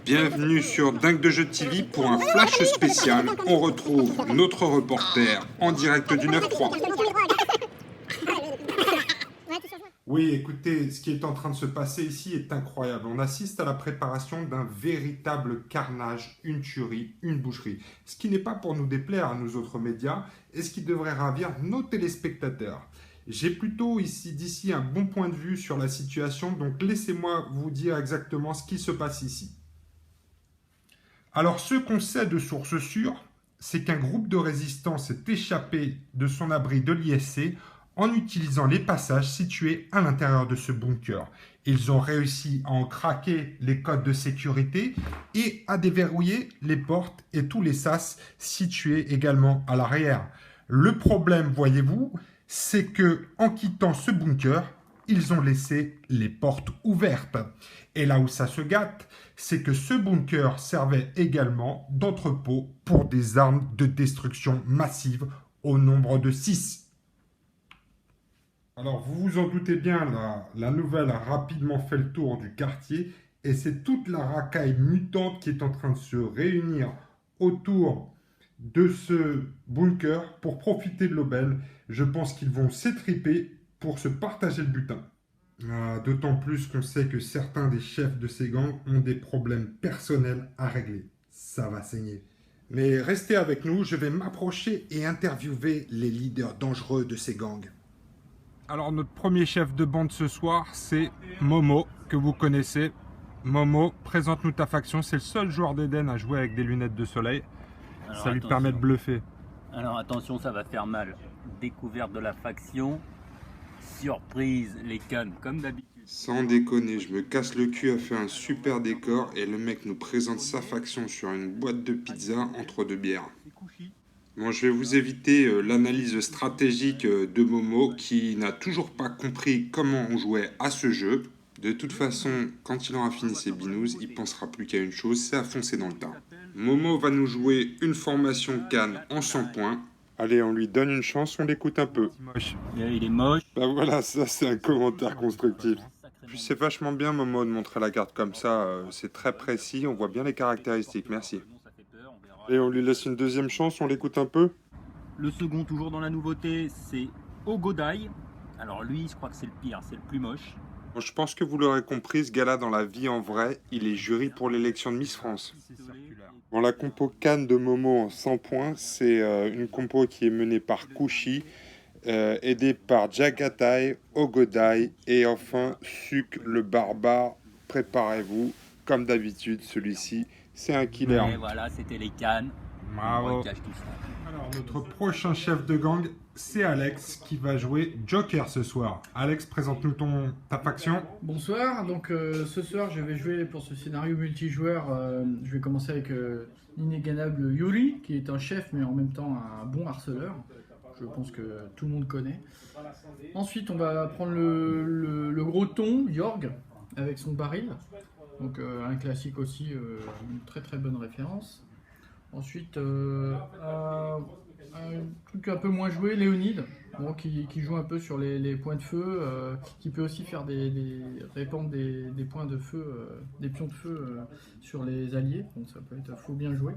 Bienvenue sur Dingue de Jeux TV pour un flash spécial. On retrouve notre reporter en direct du 9-3. Oui, écoutez, ce qui est en train de se passer ici est incroyable. On assiste à la préparation d'un véritable carnage, une tuerie, une boucherie. Ce qui n'est pas pour nous déplaire à nous autres médias et ce qui devrait ravir nos téléspectateurs. J'ai plutôt d'ici un bon point de vue sur la situation, donc laissez-moi vous dire exactement ce qui se passe ici. Alors, ce qu'on sait de sources sûres, c'est qu'un groupe de résistants s'est échappé de son abri de l'ISC en utilisant les passages situés à l'intérieur de ce bunker. Ils ont réussi à en craquer les codes de sécurité et à déverrouiller les portes et tous les sas situés également à l'arrière. Le problème, voyez-vous, c'est que en quittant ce bunker, ils ont laissé les portes ouvertes. Et là où ça se gâte, c'est que ce bunker servait également d'entrepôt pour des armes de destruction massive au nombre de 6. Alors, vous vous en doutez bien, la nouvelle a rapidement fait le tour du quartier et c'est toute la racaille mutante qui est en train de se réunir autour de ce bunker pour profiter de l'aubaine. Je pense qu'ils vont s'étriper pour se partager le butin. D'autant plus qu'on sait que certains des chefs de ces gangs ont des problèmes personnels à régler. Ça va saigner. Mais restez avec nous, je vais m'approcher et interviewer les leaders dangereux de ces gangs. Alors notre premier chef de bande ce soir, c'est Momo, que vous connaissez. Momo, présente-nous ta faction. C'est le seul joueur d'Eden à jouer avec des lunettes de soleil. Alors, ça lui permet de bluffer. Alors attention, ça va faire mal. Découverte de la faction. Surprise, les cannes, comme d'habitude. Sans déconner, je me casse le cul à faire un super décor et le mec nous présente sa faction sur une boîte de pizza entre deux bières. Bon, je vais vous éviter l'analyse stratégique de Momo qui n'a toujours pas compris comment on jouait à ce jeu. De toute façon, quand il aura fini ses binous, il pensera plus qu'à une chose, c'est à foncer dans le tas. Momo va nous jouer une formation canne en 100 points. Allez, on lui donne une chance, on l'écoute un peu. Il est moche. Bah voilà, ça c'est un commentaire constructif. Puis c'est vachement bien, Momo, de montrer la carte comme ça. C'est très précis, on voit bien les caractéristiques, merci. Et on lui laisse une deuxième chance, on l'écoute un peu. Le second, toujours dans la nouveauté, c'est Ogodai. Alors lui, je crois que c'est le pire, c'est le plus moche. Bon, je pense que vous l'aurez compris, ce gars-là, dans la vie en vrai, il est jury pour l'élection de Miss France. Bon, la compo canne de Momo en 100 points, c'est une compo qui est menée par Kushi, aidé par Jagatai, Ogodai et enfin Suk le barbare. Préparez-vous, comme d'habitude, celui-ci, c'est un killer. Et voilà, c'était les cannes. Bravo. Alors, notre prochain chef de gang, c'est Alex qui va jouer Joker ce soir. Alex, présente-nous ta faction. Bonsoir, donc ce soir je vais jouer pour ce scénario multijoueur. Je vais commencer avec l'inégalable Yuri, qui est un chef mais en même temps un bon harceleur. Je pense que tout le monde connaît. Ensuite, on va prendre le gros ton, Yorg, avec son baril. Donc un classique aussi, une très très bonne référence. Ensuite, un truc un peu moins joué, Léonide, bon, qui joue un peu sur les points de feu, qui peut aussi faire répandre des points de feu, des pions de feu sur les alliés. Donc ça peut être, faut bien jouer.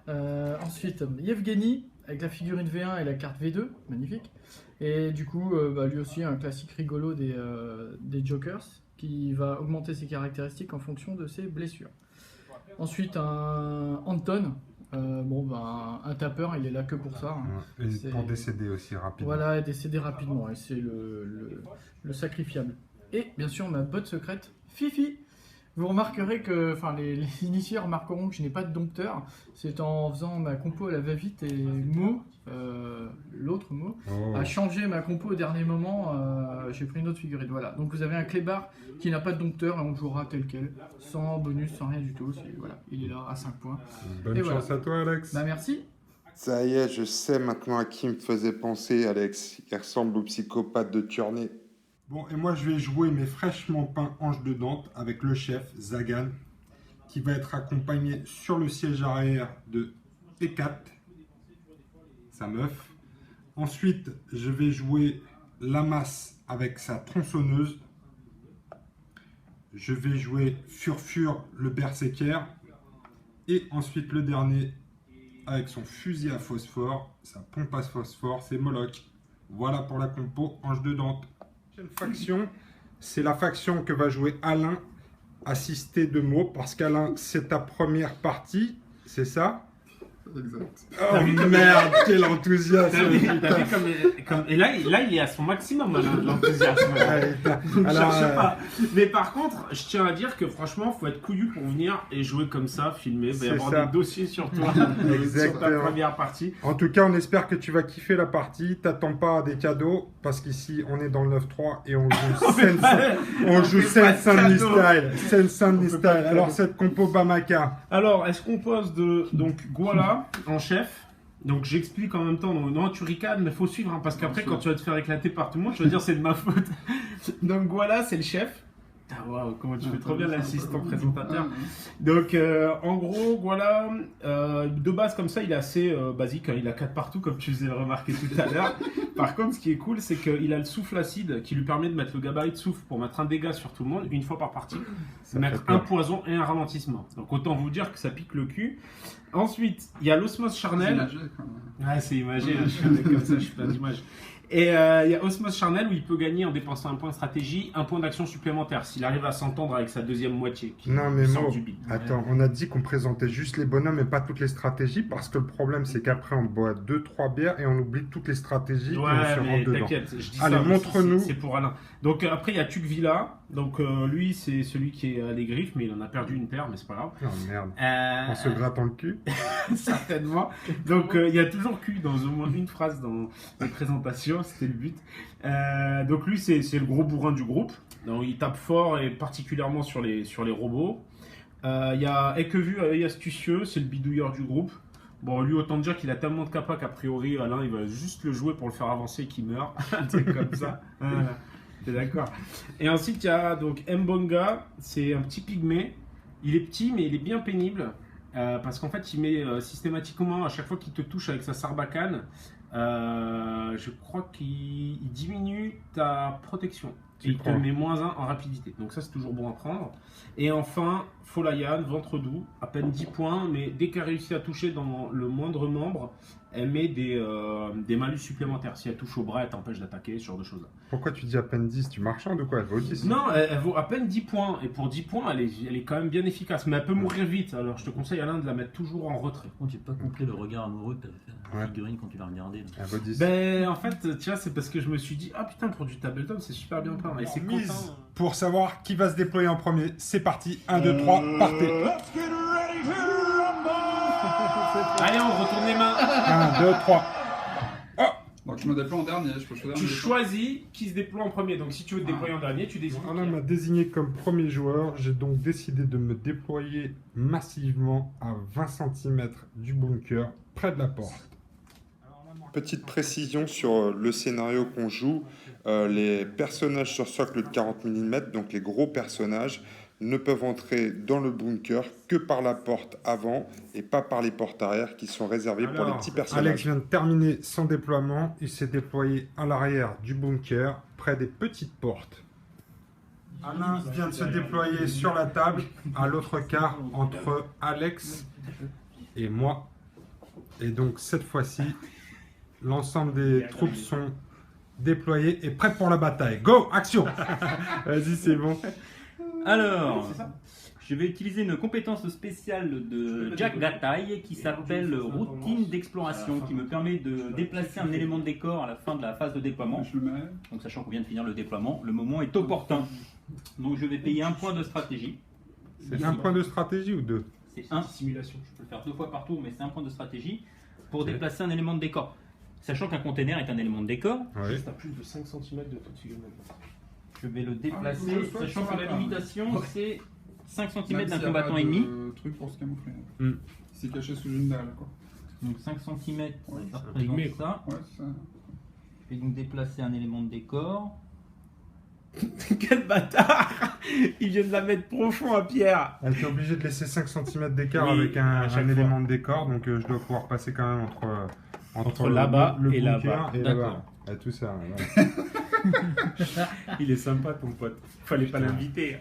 Ensuite, Yevgeny avec la figurine V1 et la carte V2, magnifique. Et du coup, lui aussi un classique rigolo des Jokers, qui va augmenter ses caractéristiques en fonction de ses blessures. Ensuite, un Anton. Un tapeur, il est là que pour ça. Hein. Et pour décéder aussi rapidement. Voilà, décéder rapidement, et c'est le sacrifiable. Et bien sûr, ma botte secrète, Fifi. Vous remarquerez que, les initiés remarqueront que je n'ai pas de dompteur. C'est en faisant ma compo à la va-vite et l'autre mot, a changé ma compo au dernier moment. J'ai pris une autre figurine. Voilà. Donc vous avez un clébard qui n'a pas de dompteur et on jouera tel quel, sans bonus, sans rien du tout. Voilà, il est là à 5 points. Bonne chance à toi, Alex. Bah merci. Ça y est, je sais maintenant à qui me faisait penser, Alex. Il ressemble au psychopathe de Turney. Bon, et moi je vais jouer mes fraîchement peints anges de Dante avec le chef Zagan, qui va être accompagné sur le siège arrière de P4, sa meuf. Ensuite, je vais jouer Lamas avec sa tronçonneuse. Je vais jouer Furfur le berserker Et ensuite, le dernier, avec son fusil à phosphore, sa pompe à phosphore, c'est Moloch. Voilà pour la compo Ange de Dante. La prochaine faction, c'est la faction que va jouer Alain, assisté de Mo, parce qu'Alain, c'est ta première partie, c'est ça? Exact. Oh merde, quel enthousiasme! T'as vu et là, il est à son maximum, l'enthousiasme. Je cherche pas. Mais par contre, je tiens à dire que franchement, faut être couillu pour venir et jouer comme ça, filmer. Il va y avoir des dossiers sur toi, sur ta première partie. En tout cas, on espère que tu vas kiffer la partie. T'attends pas des cadeaux, parce qu'ici, on est dans le 9-3 et on joue Seine-Saint-Denis style. Seine-Saint-Denis style. Alors, cette compo Bamaka. Alors, elle se compose de Guala en chef. Donc j'explique en même temps, non tu ricanes mais faut suivre hein, parce qu'après quand tu vas te faire éclater par tout le monde, tu vas dire c'est de ma faute. Donc voilà, c'est le chef. Ah, wow, comment tu fais trop bien l'assistant présentateur. Donc en gros, voilà, de base comme ça, il est assez basique, hein, il a 4 partout comme tu faisais le remarquer tout à l'heure. Par contre, ce qui est cool, c'est qu'il a le souffle acide qui lui permet de mettre le gabarit de souffle pour mettre un dégât sur tout le monde une fois par partie. Mettre un poison et un ralentissement. Donc autant vous dire que ça pique le cul. Ensuite, il y a l'osmose charnel. Ouais, c'est imagé, hein, je suis un mec comme ça, je suis plein d'images. Et il y a Osmose Charnel où il peut gagner en dépensant un point de stratégie, un point d'action supplémentaire s'il arrive à s'entendre avec sa deuxième moitié. Non mais Mo, attends, on a dit qu'on présentait juste les bonhommes et pas toutes les stratégies parce que le problème c'est qu'après on boit 2-3 bières et on oublie toutes les stratégies ouais, et on se rentre dedans. T'inquiète, je dis allez, ça, montre-nous. C'est pour Alain. Donc après il y a Tukvila, donc lui c'est celui qui a les griffes mais il en a perdu une paire mais c'est pas grave. Oh merde, en se grattant le cul. Certainement. Donc il y a toujours cul dans au moins une phrase dans les présentations, c'était le but. Donc lui c'est le gros bourrin du groupe. Donc, il tape fort et particulièrement sur les robots. Il y a Ekevu, œil astucieux, c'est le bidouilleur du groupe. Bon, lui, autant dire qu'il a tellement de capa qu'a priori, Alain, il va juste le jouer pour le faire avancer et qu'il meurt. C'est comme ça. Voilà. T'es d'accord. Et ensuite, il y a donc Mbonga, c'est un petit pygmée. Il est petit, mais il est bien pénible. Parce qu'en fait, il met systématiquement, à chaque fois qu'il te touche avec sa sarbacane, je crois qu'il diminue ta protection. Et il te met -1 en rapidité. Donc ça, c'est toujours bon à prendre. Et enfin, Folayan, ventre doux, à peine 10 points, mais dès qu'elle réussit à toucher dans le moindre membre, elle met des malus supplémentaires. Si elle touche au bras, elle t'empêche d'attaquer, ce genre de choses-là. Pourquoi tu dis à peine 10? Tu marchandes ou quoi? Elle vaut 10? Non, elle vaut à peine 10 points. Et pour 10 points, elle est quand même bien efficace. Mais elle peut mourir vite. Alors je te conseille, Alain, de la mettre toujours en retrait. Par contre, j'ai pas compris le regard amoureux que t'avais fait à la figurine quand tu l'as regardé. Elle vaut 10. Ben, en fait, tu vois, c'est parce que je me suis dit, ah putain, pour du Tableton, c'est super bien peint. Et c'est mise content. pour savoir qui va se déployer en premier. C'est parti. 1, 2, 3, partez. Allez, on retourne les mains. 1, 2, 3. Donc je me déploie en dernier, je peux choisir. Tu choisis qui se déploie en premier. Donc si tu veux te déployer en dernier, tu décides. Alain m'a désigné comme premier joueur. J'ai donc décidé de me déployer massivement à 20 cm du bunker, près de la porte. Petite précision sur le scénario qu'on joue. Les personnages sur socle de 40 mm, donc les gros personnages, ne peuvent entrer dans le bunker que par la porte avant et pas par les portes arrière qui sont réservées pour les petits personnages. Alex vient de terminer son déploiement. Il s'est déployé à l'arrière du bunker, près des petites portes. Alain vient de se déployer sur la table, à l'autre quart, entre Alex et moi. Et donc cette fois-ci, l'ensemble des troupes sont déployées et prêtes pour la bataille. Go, action! Vas-y, c'est bon. Alors, je vais utiliser une compétence spéciale de Jack Gataille qui s'appelle routine d'exploration, qui me permet de déplacer un élément de décor à la fin de la phase de déploiement. Donc sachant qu'on vient de finir le déploiement, le moment est opportun. Donc je vais payer 1 point de stratégie. C'est 1 point de stratégie ou 2? C'est 1. Simulation. Je peux le faire 2 fois par tour, mais c'est 1 point de stratégie pour déplacer un élément de décor. Sachant qu'un container est un élément de décor. Oui. Juste à plus de 5 cm de ton figure. Je vais le déplacer, sachant que la limitation c'est 5 cm d'un combattant ennemi. Truc pour se camoufler. Mm. C'est caché sous une dalle, quoi. Donc 5 cm, Ouais, ça un représente pygmée, ça. Ouais, c'est ça. Je vais donc déplacer un élément de décor. Quel bâtard! Il vient de la mettre profond à Pierre. Elle est obligée de laisser 5 cm d'écart Oui, avec à un chaque fois. élément de décor, donc je dois pouvoir passer quand même entre là-bas le et bunker là-bas. et D'accord. là-bas. Et tout ça. Voilà. Il est sympa ton pote. Fallait pas l'inviter.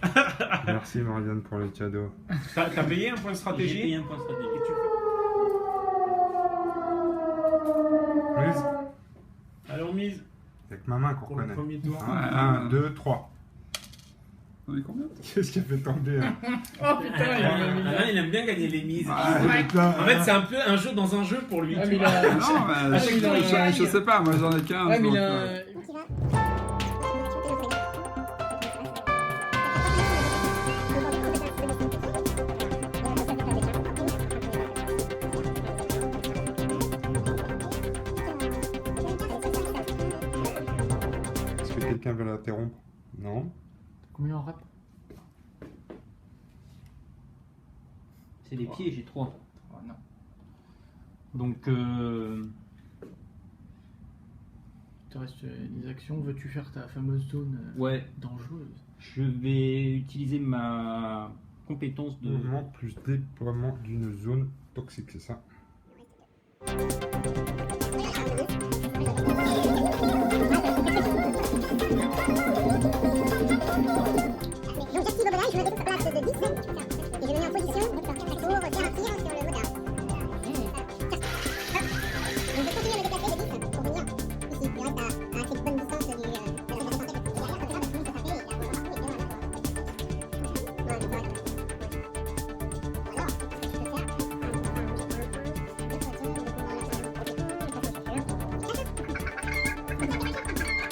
Merci Marianne pour le cadeau. T'as payé un point de stratégie? J'ai payé un point stratégique. Et tu Mise. fais... Alors mise Avec ma main qu'on pour le connaît. premier tour. 1, 2, 3. T'en as combien? Qu'est-ce qui a fait tomber hein? Oh putain, Alain, il aime bien gagner les mises. Ah, putain. En fait, c'est un peu un jeu dans un jeu pour lui. Ah, tu mais il vois. a- Non, mais chaque fois, je sais pas, moi j'en ai 15. Ouais, mais il donc, a... Est-ce que quelqu'un veut l'interrompre? Non. Combien en rap? C'est des pieds, j'ai 3. Oh, non. Donc, Il te reste des actions. Veux-tu faire ta fameuse zone ouais, dangereuse? je vais utiliser ma compétence de... Mouvement plus déploiement d'une zone toxique, c'est ça? J'active au modal, je me déplace de 10 et je me mets en position pour garantir sur le modal. Donc je continue à me déplacer de 10 pour venir ici. Il reste à assez bonne distance de la santé derrière, comme ça, tout le monde peut taper et à pouvoir taper et bien. Ouais, je peux arrêter. Alors, ce que je peux faire...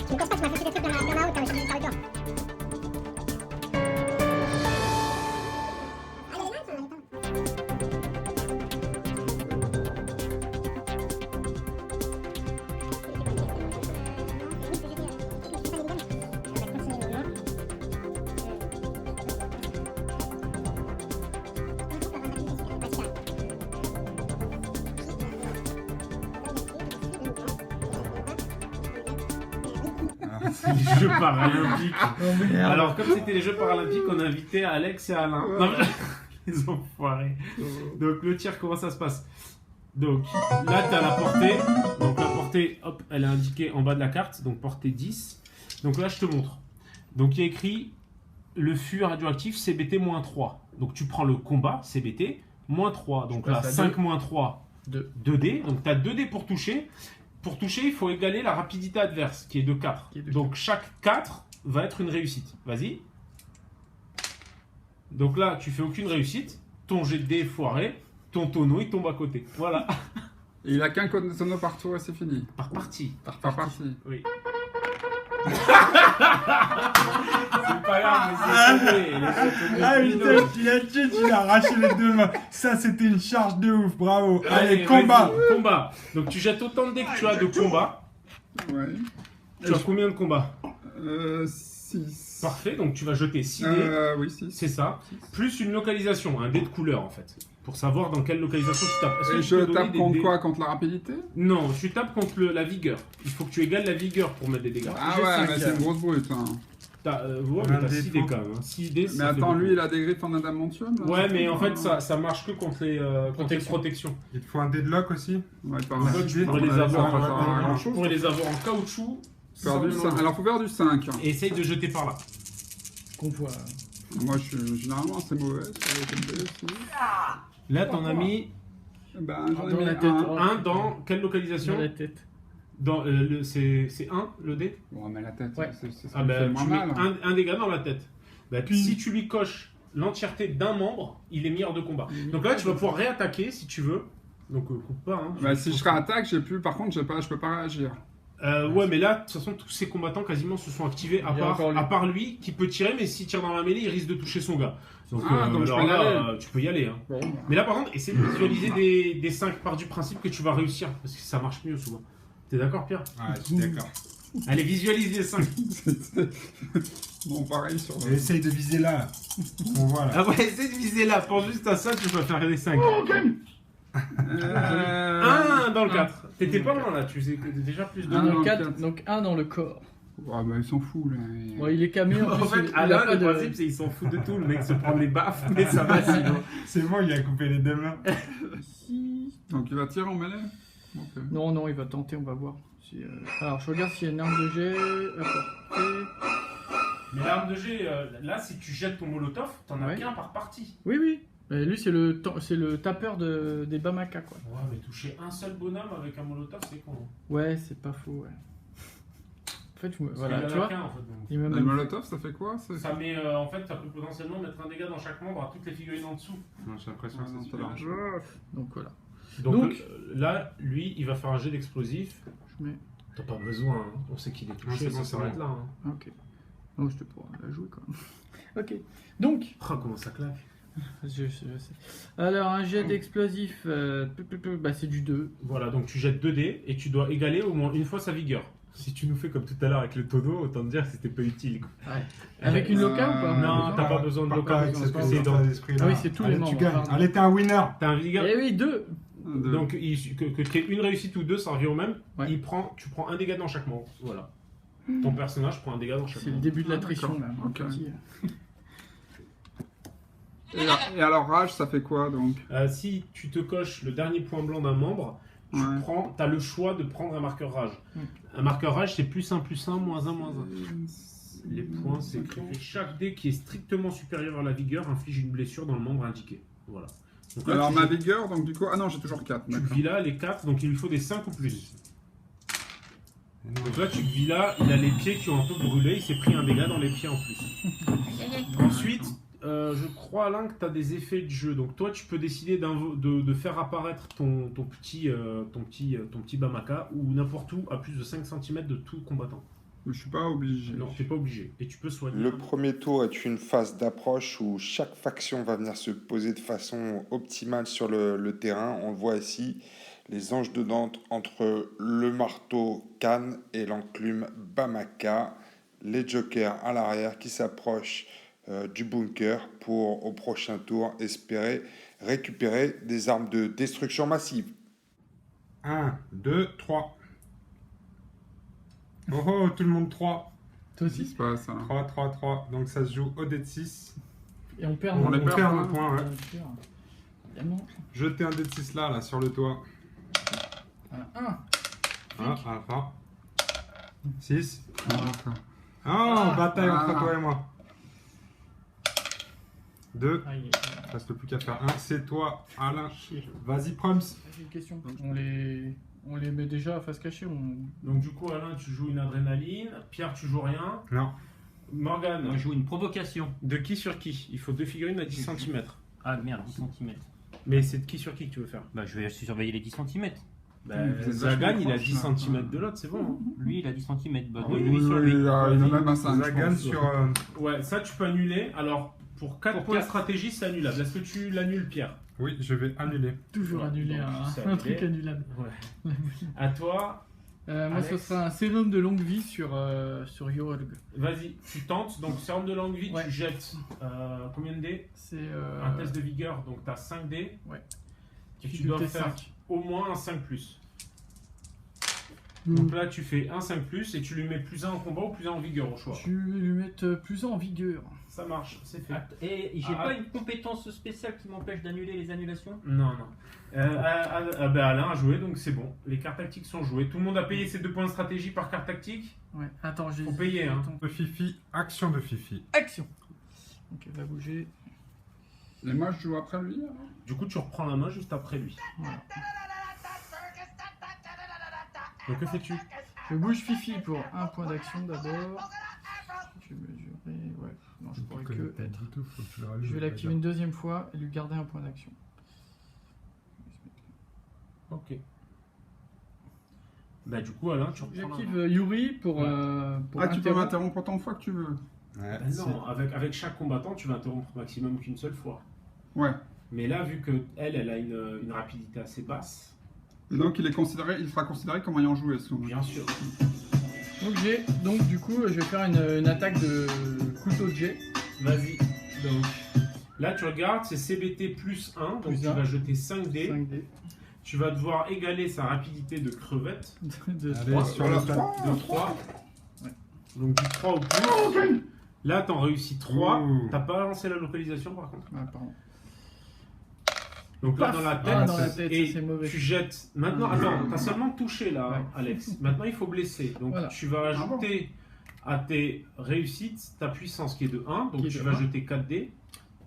Je me casse pas, je m'as foutu des trucs dans ma haute, hein, je suis par le corps. Ah, C'est les Jeux Paralympiques. Oh merde. Alors, comme c'était les Jeux Paralympiques, on a invité Alex et Alain. Non, mais... Ils ont foiré. Donc, le tir, comment ça se passe? Donc, là, tu as la portée. Donc, la portée, hop, elle est indiquée en bas de la carte. Donc, portée 10. Donc, là, je te montre. Donc, il y a écrit le fût radioactif CBT-3. Donc, tu prends le combat CBT, -3. Donc, là, passe à 5 -3, Deux. 2D. Donc, tu as 2D pour toucher. Pour toucher, il faut égaler la rapidité adverse, qui est de 4. Qui est de Donc, chaque 4 va être une réussite. Vas-y. Donc là, tu fais aucune réussite. Ton jet de dés est foiré. Ton tonneau, il tombe à côté. Voilà. Il a qu'un code de tonneau par tour et c'est fini. Par partie. Par partie. Oui. C'est pas grave, mais c'est tombé. Ah putain, tu l'as tué, tu l'as arraché les deux mains. Ça, c'était une charge de ouf, bravo. Allez, combat. vas-y, combat. Donc tu jettes autant de dés que tu as de combat. Ouais. Tu as combien de combats? 6. Parfait, donc tu vas jeter 6 dés. Oui, 6. C'est ça. Plus une localisation, un dé de couleur en fait. Pour savoir dans quelle localisation tu tapes. Est-ce que Et je je peux donner tape des contre dés? quoi? Contre la rapidité? Non, tu tapes contre la vigueur. Il faut que tu égales la vigueur pour mettre des dégâts. Ah J'ai ouais, cinq, mais c'est une grosse brute. Hein. T'as Combien de 6 dés dés quand même. 6 dés, Mais ça fait attends, lui, beaucoup. il a des griffes en adamantium là, Ouais, c'est mais tout, en fait, hein. ça marche que contre les protections. Il te faut un deadlock aussi? Ouais, pas Donc, mal. tu pourrais on les a avoir, ça, ça sert à grand tu chose. pourrais les avoir en caoutchouc. Faire du sans- 5. Alors, faut faire du 5. Et essaye de jeter par là. Qu'on voit. Moi, je suis généralement assez mauvais sur les TP aussi. Là, t'en as mis Ben, j'en ai Dans mis la tête, un. oh. un dans quelle localisation? Dans la tête. Dans, c'est 1 le dé? Bon, mais la tête, Ouais. c'est ça Ah qui bah, fait tu moins mets mal. un dégât dans la tête. Bah, Puis- si tu lui coches l'entièreté d'un membre, il est mis hors de combat. Donc là, tu vas pouvoir réattaquer si tu veux. Donc coupe pas. Hein. Bah, si je réattaque, j'ai plus. Par contre, je peux pas réagir. Ouais, mais là, de toute façon, tous ces combattants quasiment se sont activés, Il y a encore lui. à part lui qui peut tirer, mais s'il tire dans la mêlée, il risque de toucher son gars. Donc, Donc je alors peux y là, aller. tu peux y aller. Hein. Bon. Mais là, par contre, essaie de visualiser des 5 par du principe que tu vas réussir, parce que ça marche mieux souvent. T'es d'accord, Pierre? Ah, je suis d'accord. Allez, visualise les 5. Bon, pareil sur. Essaye de viser là. On voit là. Ah ouais, essaie de viser là. Pense juste à ça, tu vas faire les 5. Euh... 1 dans le 4. T'étais pas loin là, tu faisais déjà plus de 1 Un dans dans le le 4, quatre. donc 1 dans le corps. Ouais, bah, ils s'en foutent là. Bon, il est camion. En fait, Alain, le principe, c'est qu'il s'en fout de tout. Le mec se prend les baffes, mais ça va sinon. C'est bon, il a coupé les deux mains. Donc, il va tirer en mêlée. Ok. Non, non, il va tenter, on va voir. Si, alors, je regarde s'il y a une arme de jet. D'accord. Mais l'arme de jet, là, si tu jettes ton molotov, t'en as Ouais. qu'un par partie. Oui, oui. Mais lui, c'est le tapeur des Bamaka, quoi. Ouais, mais toucher un seul bonhomme avec un molotov, c'est con. Ouais, c'est pas faux, ouais. En fait, Parce voilà, qu'il y en tu a vois. qu'un, en fait, donc. Il m'a Le même- molotov, ça fait quoi? Ça met, en fait, ça peut potentiellement mettre un dégât dans chaque membre à toutes les figurines en dessous. Non, j'ai l'impression Ah, que non, c'est ça super. marche. Donc voilà. Donc, là, lui, il va faire un jet d'explosif. Je mets. T'as pas besoin, hein. On sait qu'il est Non, touché, c'est ça bon, c'est s'arrête bon. là. Hein. Ah, ok. Non, je te pourrais la jouer quand même. Ok. Donc, Oh, comment ça claque. je sais. Alors, un jet d'explosif, bah, c'est du 2. Voilà, donc tu jettes 2 dés et tu dois égaler au moins une fois sa vigueur. Si tu nous fais comme tout à l'heure avec le tonneau, autant te dire que c'était pas utile. Quoi. Avec une loca ou pas? Non, t'as pas besoin de Pas local. avec parce cet que c'est état dans- d'esprit là. Ah oui, c'est tous les Allez, membres, tu gagnes. pardon. Allez, t'es un winner. T'as un vigueur. Eh oui, 2. Donc, que tu aies une réussite ou deux, ça revient au même. Ouais. Tu prends un dégât dans chaque membre. Voilà. Ton personnage prend un dégât dans chaque C'est le membre. début de Ah, l'attrition, là. d'accord. Ok. Petit. Et alors, rage, ça fait quoi donc? Si tu te coches le dernier point blanc d'un membre, tu Ouais. as le choix de prendre un marqueur rage. Mm. Un marqueur rage, c'est +1, +1, -1, -1. Les points, c'est écrit. Chaque dé qui est strictement supérieur à la vigueur inflige une blessure dans le membre indiqué. Voilà. Donc là, Alors, tu ma jettes- vigueur, donc du coup. Ah non, j'ai toujours 4. tu vis là les 4, donc il lui faut des 5 ou plus. Donc là, tu le vis là, il a les pieds qui ont un peu brûlé, il s'est pris un dégât dans les pieds en plus. Ensuite, je crois Alain que tu as des effets de jeu. Donc toi, tu peux décider de faire apparaître ton petit Bamaka ou n'importe où à plus de 5 cm de tout combattant. Je suis pas obligé. Non, tu n'es pas obligé. Et tu peux soigner. Le premier tour est une phase d'approche où chaque faction va venir se poser de façon optimale sur le terrain. On voit ici les anges de Dante entre le marteau Khan et l'enclume Bamaka. Les jokers à l'arrière qui s'approchent du bunker pour, au prochain tour, espérer récupérer des armes de destruction massive. 1, 2, 3. Oh, tout le monde 3. Toi Qu'est-ce qui aussi. se passe hein? 3, 3, 3. Donc ça se joue au dé de 6. Et on perd On les perd, perd hein. un point, ouais. Évidemment. Jetez un dé de 6 là, sur le toit. Un. 1, 6. Ah, d'accord. Ah, bataille Ah. entre toi et moi. 2. Aïe, Il reste plus qu'à faire 1. C'est toi, Alain. Vas-y, Proms. j'ai une question. On les met déjà à face cachée. Donc du coup, Alain, tu joues une adrénaline. Pierre, tu joues rien. Non. Morgane, Moi, je joue une provocation. de qui sur qui? Il faut 2 figurines à 10 cm. Ah merde, 10 cm. Mais c'est de qui sur qui que tu veux faire? Bah, je vais surveiller les 10 cm. Bah, Vous êtes Zagan, vachement il a proche, 10 là. cm de l'autre, c'est bon. Hein. Lui, il a 10 cm. Bah, Ah donne-lui Oui, sur oui, lui. il a même un 5. Zagan sur. Ouais, ça tu peux annuler. Alors, pour 4 Pour points de quatre. stratégie, c'est annulable. Est-ce que tu l'annules, Pierre? Oui, je vais annuler. Toujours Ouais, annulé donc, un, c'est un annulé. truc annulable. Ouais. À toi, Moi, ce Alex. sera un sérum de longue vie sur Yorg. vas-y, tu tentes. Donc, sérum de langue vie, Ouais. tu jettes combien de dés? C'est Un test de vigueur, donc tu as 5 dés. Ouais. Et tu difficulté dois faire 5. au moins un 5+. Mm. Donc là, tu fais un 5+, et tu lui mets +1 en combat ou +1 en vigueur au choix. Je vais lui mettre plus en vigueur. Ça marche, c'est fait. Et j'ai Ah. pas une compétence spéciale qui m'empêche d'annuler les annulations? Non, non. Alain a joué, donc c'est bon. Les cartes tactiques sont jouées. Tout le monde a payé ses 2 points de stratégie par carte tactique. Ouais. Attends, j'ai. Faut payer, hein. Attends. De Fifi, action de Fifi. Action. Donc elle va bouger. Et moi, je joue après lui alors? Du coup, tu reprends la main juste après lui. Voilà. Donc, que fais-tu? Je bouge Fifi pour un point d'action d'abord. Je vais mesurer. Ouais. Non, je pourrais que être. Je vais l'activer une deuxième fois et lui garder un point d'action. Ok. Bah, du coup, Alain, tu reprends la main. J'active Yuri pour. Ouais. Pour Ah, tu peux interrompre. m'interrompre autant de fois que tu veux. Ouais, Bah non, avec chaque combattant, tu vas interrompre maximum qu'une seule fois. Ouais. Mais là, vu que elle a une rapidité assez basse, Et donc, il sera considéré comme ayant joué, ce bien sûr. Donc du coup, je vais faire une attaque de couteau de jet. Vas-y. Donc, là, tu regardes, c'est CBT +1, donc Plus tu un. vas jeter 5 dés. 5D. Tu vas devoir égaler sa rapidité de crevette. de Allez, 3. sur le stade. De 3. Ouais. Donc du 3 au plus. Là, t'en réussis 3. Ouh. T'as pas lancé la localisation par contre. Ah, pardon. Donc là, Paf. dans la tête, Ah, dans la tête, et ça, c'est mauvais. tu jettes. Maintenant, attends, t'as seulement touché là, Ouais. Alex. Maintenant, il faut blesser. Donc Voilà. tu vas ajouter à tes réussites ta puissance qui est de 1, donc Qui est tu de vas 1. jeter 4 dés.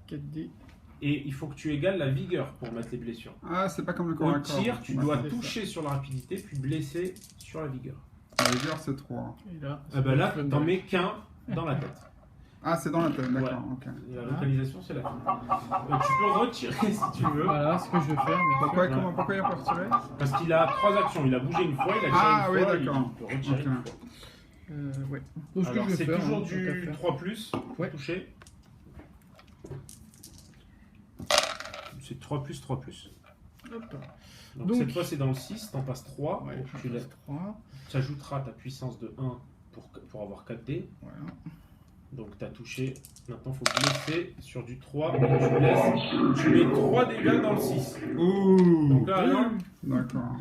4D. Et il faut que tu égales la vigueur pour mettre les blessures. Ah, c'est pas comme le corps Au à corps. tir, tu Ouais. dois c'est toucher sur la rapidité, puis blesser sur la vigueur. La vigueur, c'est 3. Et là, Ah bah là, c'est t'en mets qu'un dans la tête. Ah, c'est dans la tête, d'accord, Ouais. ok. Et la localisation, c'est la fin. Tu peux en retirer si tu veux. Voilà ce que je vais faire. bien Pourquoi, sûr. pourquoi il a pas retiré? Parce qu'il a 3 actions. Il a bougé une fois, il a tiré Ah, une oui, fois, d'accord. il peut retirer Ok. une fois. Ouais. Donc, ce que Alors, je vais c'est faire, toujours hein, tant qu'à du faire. 3+, Ouais. touché. C'est 3+, 3+. Hop. Donc, Donc- cette fois, c'est dans le 6, t'en passes 3. Ouais, donc je tu passe 3. ajouteras ta puissance de 1 pour avoir 4 dés. Voilà. Donc, t'as touché. Maintenant, il faut blesser sur du 3. Tu blesses. Tu mets 3 dégâts dans le 6. Ouh. Donc là, Alain, D'accord.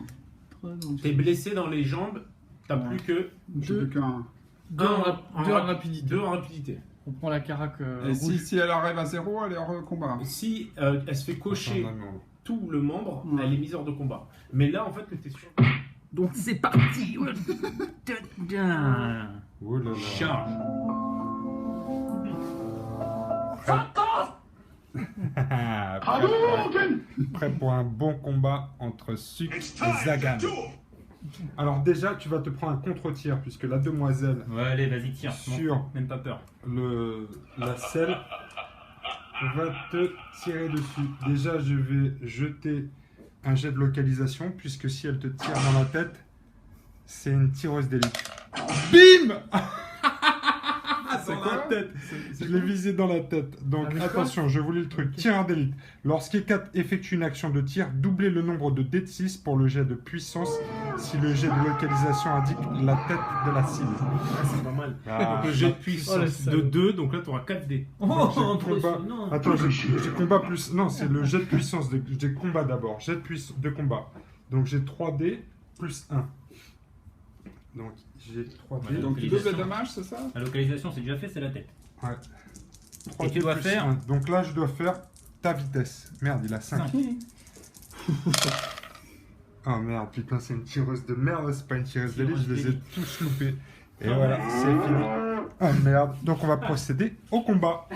t'es blessé dans les jambes. T'as Ouais. plus que J'ai plus qu'un. 2 en rapidité. 2 en rapidité. On prend la carac Et rouge. si elle arrive à 0, elle est hors combat. Si elle se fait cocher Attends, non, non. tout le membre, Ouais. elle est mise hors de combat. Mais là, en fait, que t'es sûr. Donc c'est parti. Tadam. Oh là là. Charge. Prêt pour un bon combat entre Suk et Zagan. Alors déjà, tu vas te prendre un contre-tir puisque la demoiselle Ouais, allez, vas-y, tire. Bon, sur même pas peur. la selle va te tirer dessus. Déjà, je vais jeter un jet de localisation puisque si elle te tire dans la tête, c'est une tireuse d'élite. Bim. C'est Dans quoi? la tête. Je l'ai visé dans la tête. Donc Avec quoi? attention, je vous lis le truc. Tir d'élite. Lorsqu'E4 effectue une action de tir, doublez le nombre de dés de 6 pour le jet de puissance si le jet de localisation indique la tête de la cible. Ah, c'est pas mal. Ah, Donc, le jet de Oh, le puissance salaud. de 2, donc là, tu auras 4 dés. Oh, Donc, j'ai impressionnant. Attends, j'ai combat plus. Non, c'est le jet de puissance. J'ai combat d'abord. Jet de combat. Donc j'ai 3 dés plus 1. Donc j'ai 3 dés. Ouais, Donc donc, double dommage, c'est ça? La localisation, c'est déjà fait, c'est la tête. Ouais. 3 Et tu dois faire- 1. Donc là, je dois faire ta vitesse. Merde, il a 5. Oh merde, putain, c'est une tireuse de merde, c'est pas une tireuse d'élite, je les ai tous loupés. Et voilà, c'est fini. Ah merde, donc on va procéder au combat.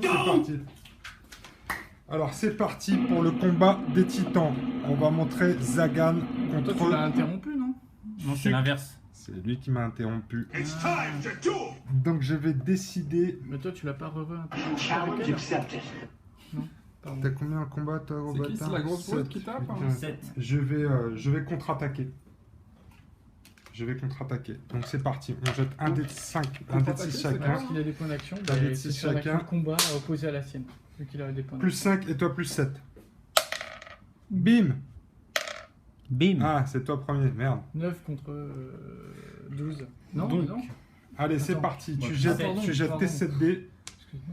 C'est parti. Alors c'est parti pour le combat des titans. On va montrer Zagan Toi, tu l'as contre... interrompu, non? Non, c'est l'inverse. C'est lui qui m'a interrompu. Donc je vais décider... Mais toi, tu l'as pas re-interrompu avec elle? Non, pardon. T'as combien en combat toi, C'est Robata qui? C'est la grosse brute 7. qui tape, hein? Putain. 7. Je vais contre-attaquer. Je vais contre-attaquer. Donc c'est parti. On jette un dé de 5, un dé de 6 Contre-attaquer, chacun. Parce qu'il a des points d'action, T'as des mais six c'est sur l'action chacun. de combat opposé à la sienne, vu qu'il avait des points Plus 5 et toi plus 7. Bim. Bim. Ah, c'est toi premier. Merde. 9 contre 12. Non, Donc, non. Allez, c'est Attends. parti. Bon, Tu jettes, pardon, tu jettes pardon. tes 7 dés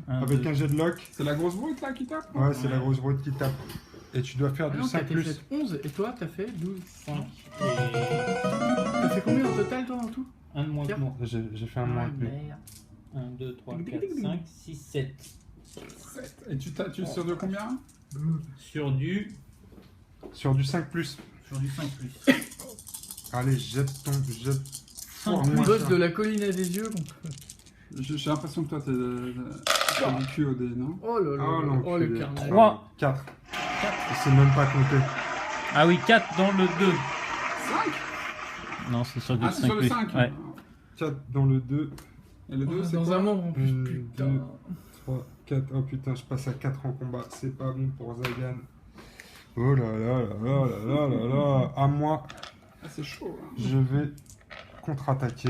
Un, avec deux. un jet de lock. C'est la grosse brute là qui tape? Ouais, c'est la grosse brute qui tape. Et tu dois faire Ah du non, t'as 5 été plus. fait 11 et toi, t'as fait 12. 5. T'as fait combien au total, toi, en tout? Un de moins que Pierre. moi. J'ai fait un moins que lui. 1, 2, 3, 4, 5, 6, 7. 7. Et tu es sur de combien? Sur du Sur du 5 plus. 5 plus. Allez, jette ton. Jette. Cinq Foire, Le moi, boss ça. de la colline à des yeux. J'ai l'impression que toi t'es du cul au dé, non? Oh là là, Oh non, oh le carnage. 3. 4. C'est même pas compté. Ah oui, 4 dans le 2. 5? Non, c'est sur du Ah, c'est 5 sur le plus. 5. Ouais. 4 dans le 2. Et le 2, c'est Dans quoi? un membre en plus, Une, putain. 2, 3, 4. Oh putain, je passe à 4 en combat. C'est pas bon pour Zagan. Oh là là là là là là là là. À moi, Ah, c'est chaud. Hein. je vais contre-attaquer.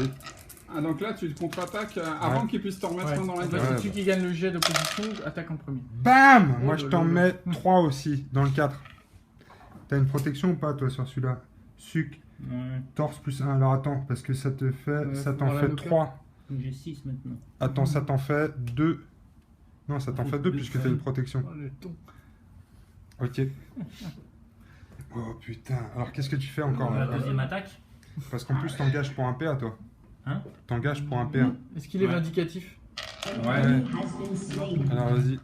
Ah, donc là, tu contre-attaques avant Ouais. qu'il puisse t'en remettre Ouais. un dans la En fait, gueule. Ouais, c'est celui qui gagne le jet d'opposition, attaque en premier. Bam! Oh Moi, là je là t'en là. mets 3 aussi, dans le 4. T'as une protection ou pas, toi, sur celui-là? Suc, Ouais. torse plus 1. Alors attends, parce que ça te fait, ça faut t'en voir la fait note. 3. Donc j'ai 6 maintenant. Attends, ça t'en fait 2. Non, ça t'en fait 2 Deux, puisque t'as une protection. Oh, le ton. Ok. Oh putain. Alors qu'est-ce que tu fais encore La là? deuxième attaque. Parce qu'en plus, t'engages pour un PA, toi. Hein? T'engages pour un PA. Est-ce qu'il est Ouais. vindicatif? Ouais. Alors vas-y.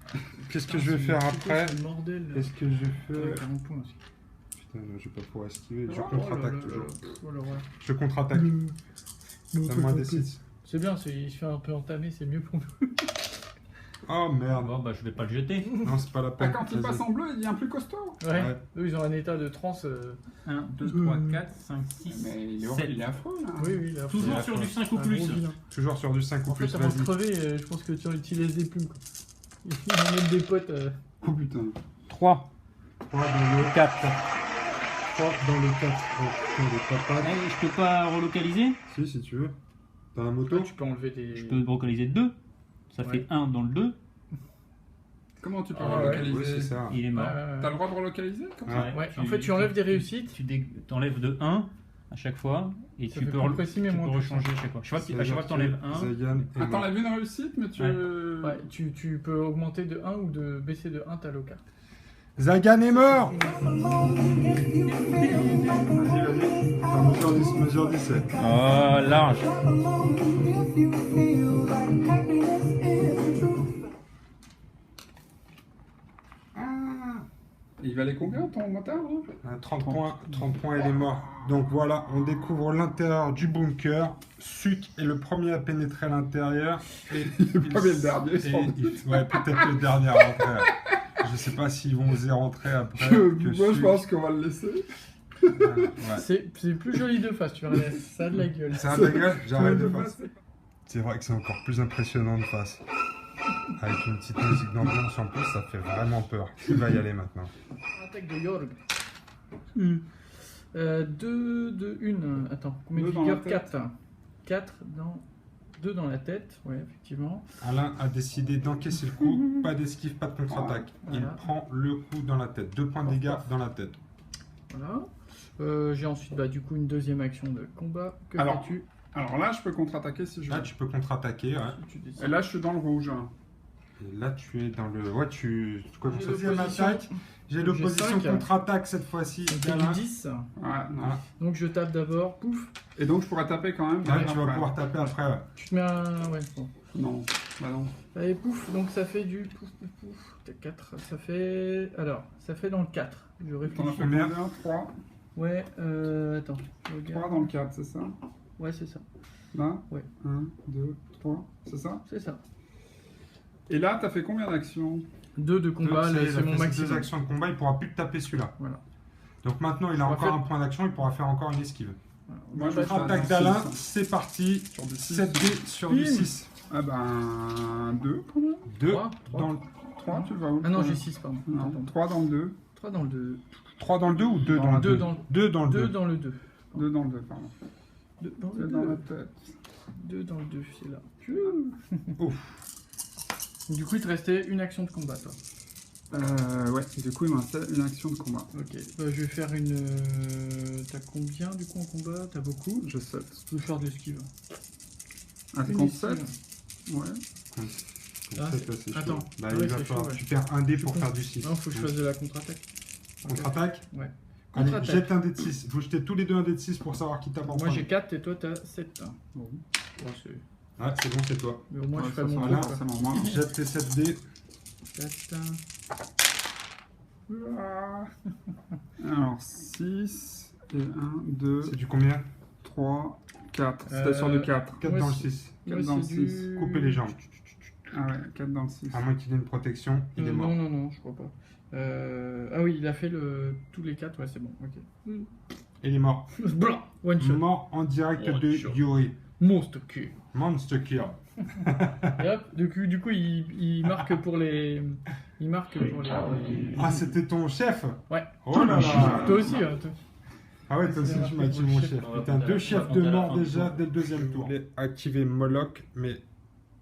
Qu'est-ce que je vais faire après? C'est le bordel. là. Qu'est-ce que je Putain, fais? 40 points aussi. Putain, je vais pas pouvoir esquiver. Je Oh là contre-attaque là toujours. là. Oh l'horreur. Je contre-attaque. Donne-moi des 6. C'est bien, il se fait un peu entamer, c'est mieux pour nous. Oh merde. Bon, bah, je vais pas le jeter. Non, c'est pas la Ah, peine. quand il Vas-y. passe en bleu, il devient plus costaud. Ouais. Eux, ils ont un état de transe. 1, 2, 3, 4, 5, 6, Mais il 7. est affreux, là. Oui, là. Toujours Ouais, sur ouais. du 5 ou Un plus. gros vilain. Toujours sur du 5 ou En plus, fait, avant de vas-y. crever, je pense que tu utilises des plumes. Quoi. Ils vont mettre des potes. Oh putain. 3, 3 dans le 4. 3 dans le 4. Oh putain, les papates. Je peux pas relocaliser? Si tu veux. T'as la moto? Toi, tu peux enlever des. Je peux relocaliser 2. Ça Ouais. fait 1 dans le 2. Comment tu peux Ah, ouais. relocaliser? Oui, c'est ça. Il est mort. T'as le droit de relocaliser comme ça? Ouais. Ouais, en fait, tu enlèves des réussites. Tu enlèves de 1 à chaque fois. Et Ça tu fait peux, plus précis, mais tu peux moins précis. rechanger à chaque fois. À chaque fois que tu enlèves 1. Zayan est Ah, mort. t'enlèves une réussite, mais tu... Ouais, tu peux augmenter de 1 ou de baisser de 1 ta loca. Zagan est mort. Vas-y. Attends, mesure 17. Oh, large. Il valait combien ton motard, là? 30 points, il est mort. Donc voilà, on découvre l'intérieur du bunker. Suk est le premier à pénétrer à l'intérieur. Et Pas bien le dernier, sans doute. ouais, peut-être le dernier à rentrer. Je sais pas s'ils vont oser rentrer après. que Moi, je Suk. pense qu'on va le laisser. Ouais. C'est plus joli de face, tu vois. Ça a de la gueule. Ça a de la gueule, j'arrête de face. C'est vrai que c'est encore plus impressionnant de face. Avec une petite musique d'ambiance en plus, ça fait vraiment peur. Qui va y aller maintenant? Attaque de Yorg. 2 de 1. Attends, combien de Deux dans vigueur? la tête. 4. 4 dans. 2 dans la tête, ouais, effectivement. Alain a décidé d'encaisser le coup, pas d'esquive, pas de contre-attaque. Il Voilà. prend le coup dans la tête. 2 points de dégâts dans la tête. Voilà. J'ai ensuite du coup une deuxième action de combat. Que Alors, fais-tu? Alors là, je peux contre-attaquer si je veux. Là, tu peux contre-attaquer. Ouais. Si tu décides. Et là, je suis dans le rouge. Hein. Et là, tu es dans le. Ouais, tu. Quoi, J'ai ça fait l'opposition. attaque. J'ai Donc, j'ai l'opposition 5. contre-attaque cette fois-ci. Ça fait d'Alain. du 10. Ouais, non. Ah. Donc je tape d'abord. Pouf. Et donc, je pourrais taper quand même. Ouais, tu vas après. pouvoir taper après. Ouais. Tu te mets un. Ouais, bon. Non, bah non. Allez, pouf. Donc ça fait du. Pouf, pouf, pouf. T'as 4. Ça fait. Alors, ça fait dans le 4. Je T'en as réfléchis. fait Combien combien 3. Ouais, attends. je regarde. 3 dans le 4, c'est ça? Ouais, c'est ça. Là? Ouais. 1, 2, 3, c'est ça? C'est ça. Et là, t'as fait combien d'actions? 2 de combat, Donc, là, c'est mon Deux maximum. actions de combat, il pourra plus te taper celui-là. Voilà. Donc maintenant, il a Je pourrais encore faire- un point d'action, il pourra faire encore une esquive. Voilà. Moi, je Bah, vais faire Attaque un d'Alain, 6. c'est parti. Sur du 6. 7 dés sur du Bim. 6. Ah ben, 2 quand même. 2 Trois. dans le... 3, tu vas où? Ah non, j'ai 6, pardon. Non, 3 dans le 2. 3 dans le 2. 3 dans le 2 ou 2 Dans dans le deux 2 dans le- 2 dans le 2 2. dans le 2. 2 dans le 2, pardon. 2 dans C'est le dans la 2. tête. 2 dans le 2, c'est là. Ouf. Du coup, il te restait une action de combat, toi. Ouais, du coup, il me restait une action de combat. Ok. Je vais faire une. T'as combien du coup en combat? T'as beaucoup? Je saute. Je vais faire de l'esquive. Ah, c'est Une contre esquive. 7? Ouais. Ah, C'est chaud. attends. Bah, Ah il ouais, va c'est falloir- chaud, ouais. Tu perds un dé pour Je faire du 6. Non, faut que je fasse de la contre-attaque. Contre-attaque. Ouais. Allez, Contre-attaque. jette un dé de 6. Faut jeter tous les deux un dé de 6 pour savoir qui tape en Moi premier. j'ai 4 et toi t'as 7. Bon. Ouais, Ouais, c'est bon, c'est toi. mais au moins je Ouais, ferai ça mon sera truc. là, quoi. forcément moins. Jette tes 7 dés. 4. Alors, 6, et 1, 2, C'est du combien? 3, 4. C'était sur du 4. 4 Moi, dans le c'est- 6. 4 dans le c'est 6. Coupez les jambes. Ah ouais, 4 dans le 6. À moins qu'il ait une protection, il est mort. Non, je crois pas. Ah oui, il a fait tous les 4, ouais, c'est bon, ok. Il est mort. Blah, one shot. Mort en direct One de shot. Yuri. Monstre cul. Monster kill. Et hop, du coup il marque pour les. Il marque pour les. Ah, c'était ton chef? Ouais. Oh là là. Toi aussi, hein, toi. Ah ouais, toi aussi tu m'as dit mon chef. On va Putain, compter à 2 la- chefs on va de compter à la mort fin du déjà tour. dès le deuxième tour. Je voulais activer Moloch, mais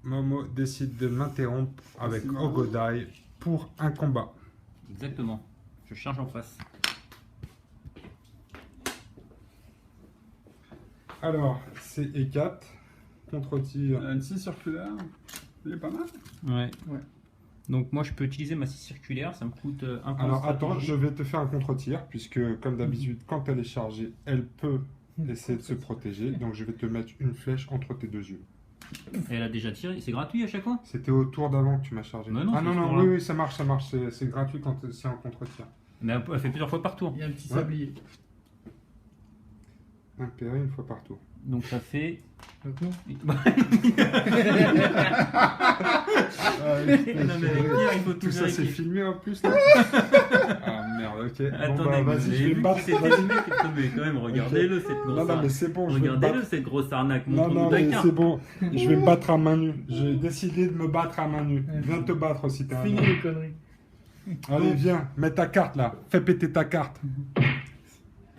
Momo décide de m'interrompre avec C'est marrant. Ogodai pour un combat. Exactement. Je charge en face. Alors, c'est E4, contre-tir. Une 6 circulaire, il est pas mal. Ouais. Ouais. Donc moi je peux utiliser ma scie circulaire, ça me coûte un point Alors de attends, stratégie. je vais te faire un contre-tir, puisque comme d'habitude, quand elle est chargée, elle peut essayer de se protéger. Donc je vais te mettre une flèche entre tes deux yeux. Et elle a déjà tiré, c'est gratuit à chaque fois? C'était au tour d'avant que tu m'as chargé. Mais non, ah c'est non, ce non, tour-là. oui, oui, ça marche. C'est gratuit quand c'est en contre-tir. Mais elle fait plusieurs fois par tour. Il y a un petit Ouais. sablier. Un PA une fois par tour. Donc ça fait. Donc non. Non, mais Pierre, il faut tout Tout ça c'est vérifier. filmé en plus là. Ah merde, ok. Attendez, bon bah vous vas-y, avez je vais vu me que battre. c'était vas-y. filmé, mais quand même, regardez-le cette grosse Non, non, mais arnaque. c'est bon, je vais me Regardez-le battre. cette grosse arnaque. Non, Montre-nous non, ta mais carte. c'est bon. Je vais me battre à main nue. J'ai décidé de me battre à main nue. Viens te battre aussi, t'es un Fini homme. les conneries. Allez, viens, mets ta carte là. Fais péter ta carte.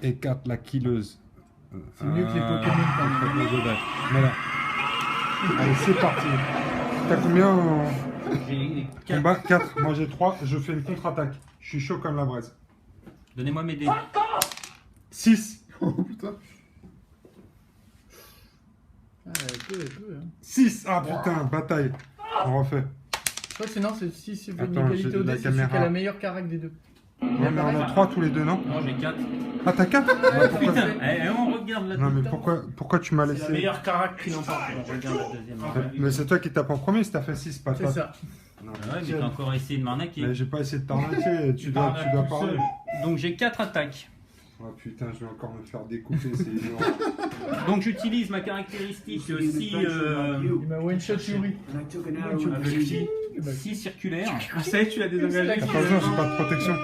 Et carte la killeuse. C'est mieux que les Pokémon quand même. Voilà. Allez, c'est parti. T'as combien en J'ai quatre. combat 4. Moi j'ai 3. Je fais une contre-attaque. Je suis chaud comme la braise. Donnez-moi mes dés. 6. Oh putain. Ah, peu. Hein. 6. Ah putain, bataille. On refait. Je crois que c'est non, c'est si c'est une Attends, égalité j'ai au la dé, c'est celui qui a caméra. la meilleure carac des deux. Ouais, mais on a 3 tous les deux, non? Non, j'ai 4. Ah, t'as 4? pourquoi... Putain, on regarde là. Non, tout mais le temps. pourquoi tu m'as C'est la laissé? meilleure carac qui n'en parle. On regarde la deuxième. Mais c'est toi qui tapes en premier si t'as fait 6, pas C'est toi. ça. Non, Ah ouais, mais t'as encore essayé de m'arnaquer. mais j'ai pas essayé de t'arnaquer, tu dois parler. Donc j'ai 4 attaques. Oh putain, je vais encore me faire découper, c'est ignorant. Donc j'utilise ma caractéristique si Il m'a one shot Yuri. si circulaire. Ah, ça y est, tu l'as désengagé. Attention, j'ai pas de protection.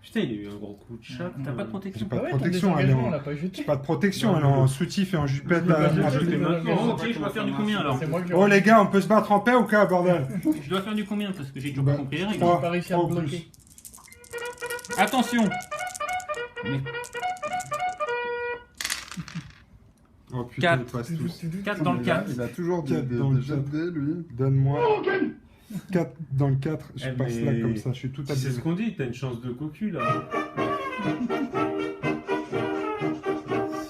Putain, il a eu un gros coup de chat. T'as pas de J'ai protection. pas Ah de ouais, ton protection, elle est désengagement, on en... l'a pas jeté. J'ai pas de protection, elle est en soutif et en jupette. Je l'ai pas à- jeté. Maintenant, ok, je dois faire du combien alors? C'est moi qui Oh les gars, on peut se battre en paix ou quoi, bordel? Je dois faire du combien parce que j'ai toujours Bah, pas compris les règles. J'ai trois. pas réussi à Trois le ou bloquer. Attention. Oh putain, Quatre. ils passent tous. 4 dans le 4. Il a toujours Quatre des dans le jets de dés, lui. Donne-moi 4 dans le 4, je Eh, passe mais- là comme ça, je suis tout C'est abusé. ce qu'on dit, t'as une chance de cocu là.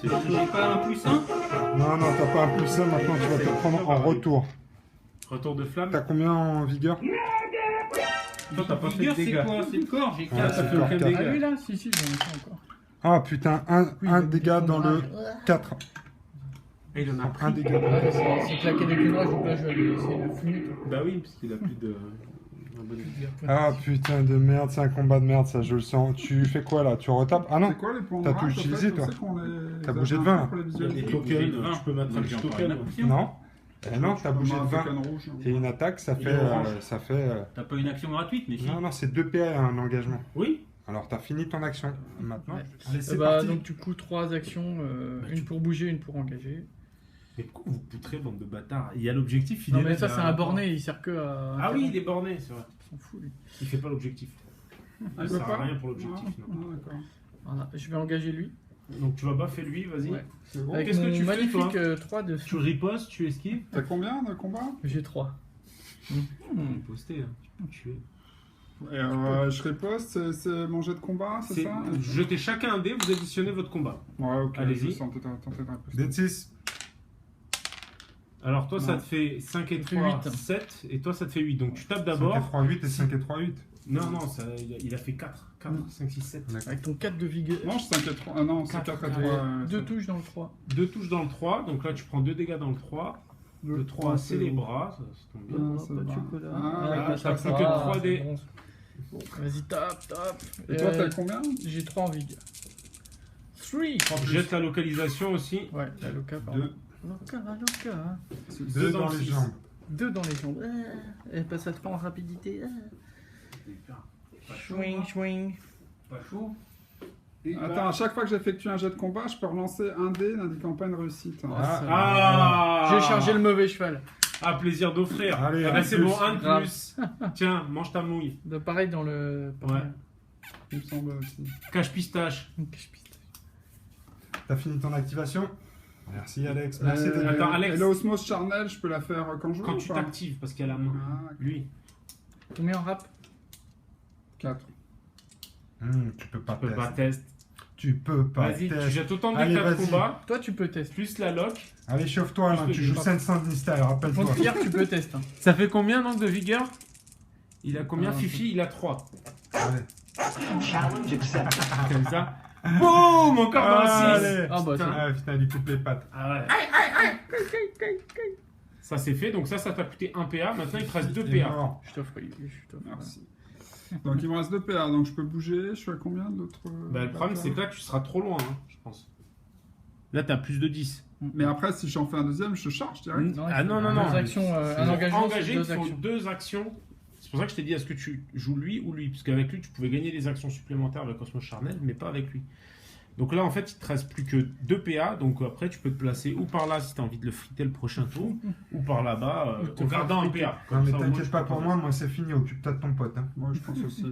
C'est J'ai pas un plus 1. Non, non, t'as pas un plus 1, maintenant tu vas te prendre en retour. Retour de flamme. T'as combien en vigueur? Toi, t'as pas fait de Vigueur, c'est dégâts. quoi? C'est le corps, j'ai Ouais, 4. c'est fait corps aucun 4. Ah lui là, si j'en ai fait encore. Ah putain, un dégât dans le 4. Et il en a Un pris. dégât. Ouais, c'est claqué des cul donc là je vais aller essayer de fumer. Quoi. Bah oui, parce qu'il a plus de. un bon- Ah putain de merde, c'est un combat de merde ça, je le sens. Tu fais quoi là? Tu retapes? Ah non, C'est quoi les points T'as de tout rage, utilisé, en fait, toi. je sais qu'on les- T'as les bougé de a 20. pour les Il y a des visualiser. tokens, tu peux mettre un petit token. non. Eh non, t'as bougé de Comme un 20. token rouge. Et une attaque, ça Il fait... est orange. ça fait. T'as pas une action gratuite, mais si. Non, non, c'est 2 PA un engagement. Oui. Alors t'as fini ton action. Maintenant, Ouais. allez, c'est Bah, parti. donc du coup 3 actions, une pour bouger, une pour engager. Mais pourquoi vous poutrez, bande de bâtards? Il y a l'objectif, il Non est mais là, ça il y a c'est un borné, il sert que à... Ah oui, il est borné, c'est vrai. Il s'en fout lui. Il fait pas l'objectif. Ah, Ça il sert veut à pas rien pour l'objectif. Ah, non. ah, d'accord. Voilà, je vais engager lui. Donc tu vas baffer lui, vas-y. Ouais. C'est bon. Avec qu'est-ce que mon tu fais, magnifique toi 3 de Tu ripostes, tu esquives. T'as combien de combats? J'ai 3. Riposter, hein. Tu peux tuer. Et je riposte, c'est mon jet de combat, c'est C'est ça? jetez chacun un dé, vous additionnez votre combat. Ouais, ok, Allez-y. je vais tenter de riposter. Dé de 6. Alors toi ça Non. te fait 5 et Ça fait 3, 8. 7, et toi ça te fait 8. Donc tu tapes 5 et d'abord. 3, 8 et 5 et 3, 8. Non, non, ça, il a fait 4. 4, 5, 6, 7. Avec ton 4 de vigueur. Non, je 5 et 3. Ah non, c'est 4 et 3. 2 touches dans le 3. 2 touches dans le 3, donc là tu prends 2 dégâts dans le 3. Le 3 c'est les bras, ça tombe bien. Ah, Non, c'est pas de bas. chocolat. Ah, Ouais, t'as ça plus que va, 3 c'est dés. bon. Bon, vas-y, tape. Et toi, t'as combien? J'ai 3 en vigueur. 3. Jette la localisation aussi. Ouais, la loca, pardon. 2. Loca, hein. 2 dans le les six. jambes. 2 dans les jambes. Elle passe à 3 en rapidité. Swing, swing. Pas chaud. Attends, à chaque fois que j'effectue un jet de combat, je peux relancer un dé n'indiquant pas une réussite. Ah. Ah J'ai chargé le mauvais cheval. Ah, plaisir d'offrir. Allez, Ah un bah de c'est plus. bon, un de Grave. plus. Tiens, mange ta mouille. De pareil dans le. Ouais. Il me semble aussi. Cache pistache. T'as fini ton activation? Merci Alex. Merci d'être attends, venu. Alex. Et l'osmose charnel, je peux la faire quand je veux Quand ou tu pas? t'actives, parce qu'il y a la main. Ah, Lui, Combien en rap? 4. Tu peux pas tu peux pas tester. test. Tu peux pas Vas-y, tu tester. jettes autant de Allez, dégâts de vas-y. combat, Toi, tu peux tester. plus la lock. Allez, chauffe-toi, Je là, peux tu le joues faire. Sense style, rappelle-toi. Contre Pierre, tu peux tester. Hein. Ça fait combien donc de vigueur? Il a combien, Ah, Fifi? Il a 3. Allez. Comme ça. Boum! Encore dans le 6. Allez. Ah bah, Putain. Ah putain, il lui coupe les pattes. Ah ouais. Ça c'est fait, donc ça t'a coûté 1 PA. Maintenant il te reste 2 Il est PA. mort. je t'offre. Merci. Donc il me reste 2 PA, donc je peux bouger. Je suis à combien d'autres Bah, le problème c'est que là tu seras trop loin, hein, je pense. Là, tu as plus de 10. Mais après, si j'en fais un deuxième, je charge direct. Ah non, non, non. Deux actions, un Pour engagement, engager, c'est il deux faut actions. 2 actions. C'est pour ça que je t'ai dit, est-ce que tu joues lui ou lui? Parce qu'avec lui, tu pouvais gagner des actions supplémentaires avec Osmose Charnel, mais pas avec lui. Donc là, en fait, il te reste plus que 2 PA. Donc après, tu peux te placer ou par là si tu as envie de le friter le prochain tour, ou par là-bas en gardant un PA. Non, Comme mais ça, au moins, t'inquiète tu pas peux pour moi, moi c'est fini, occupe-toi de ton pote. Hein. Moi, je pense aussi.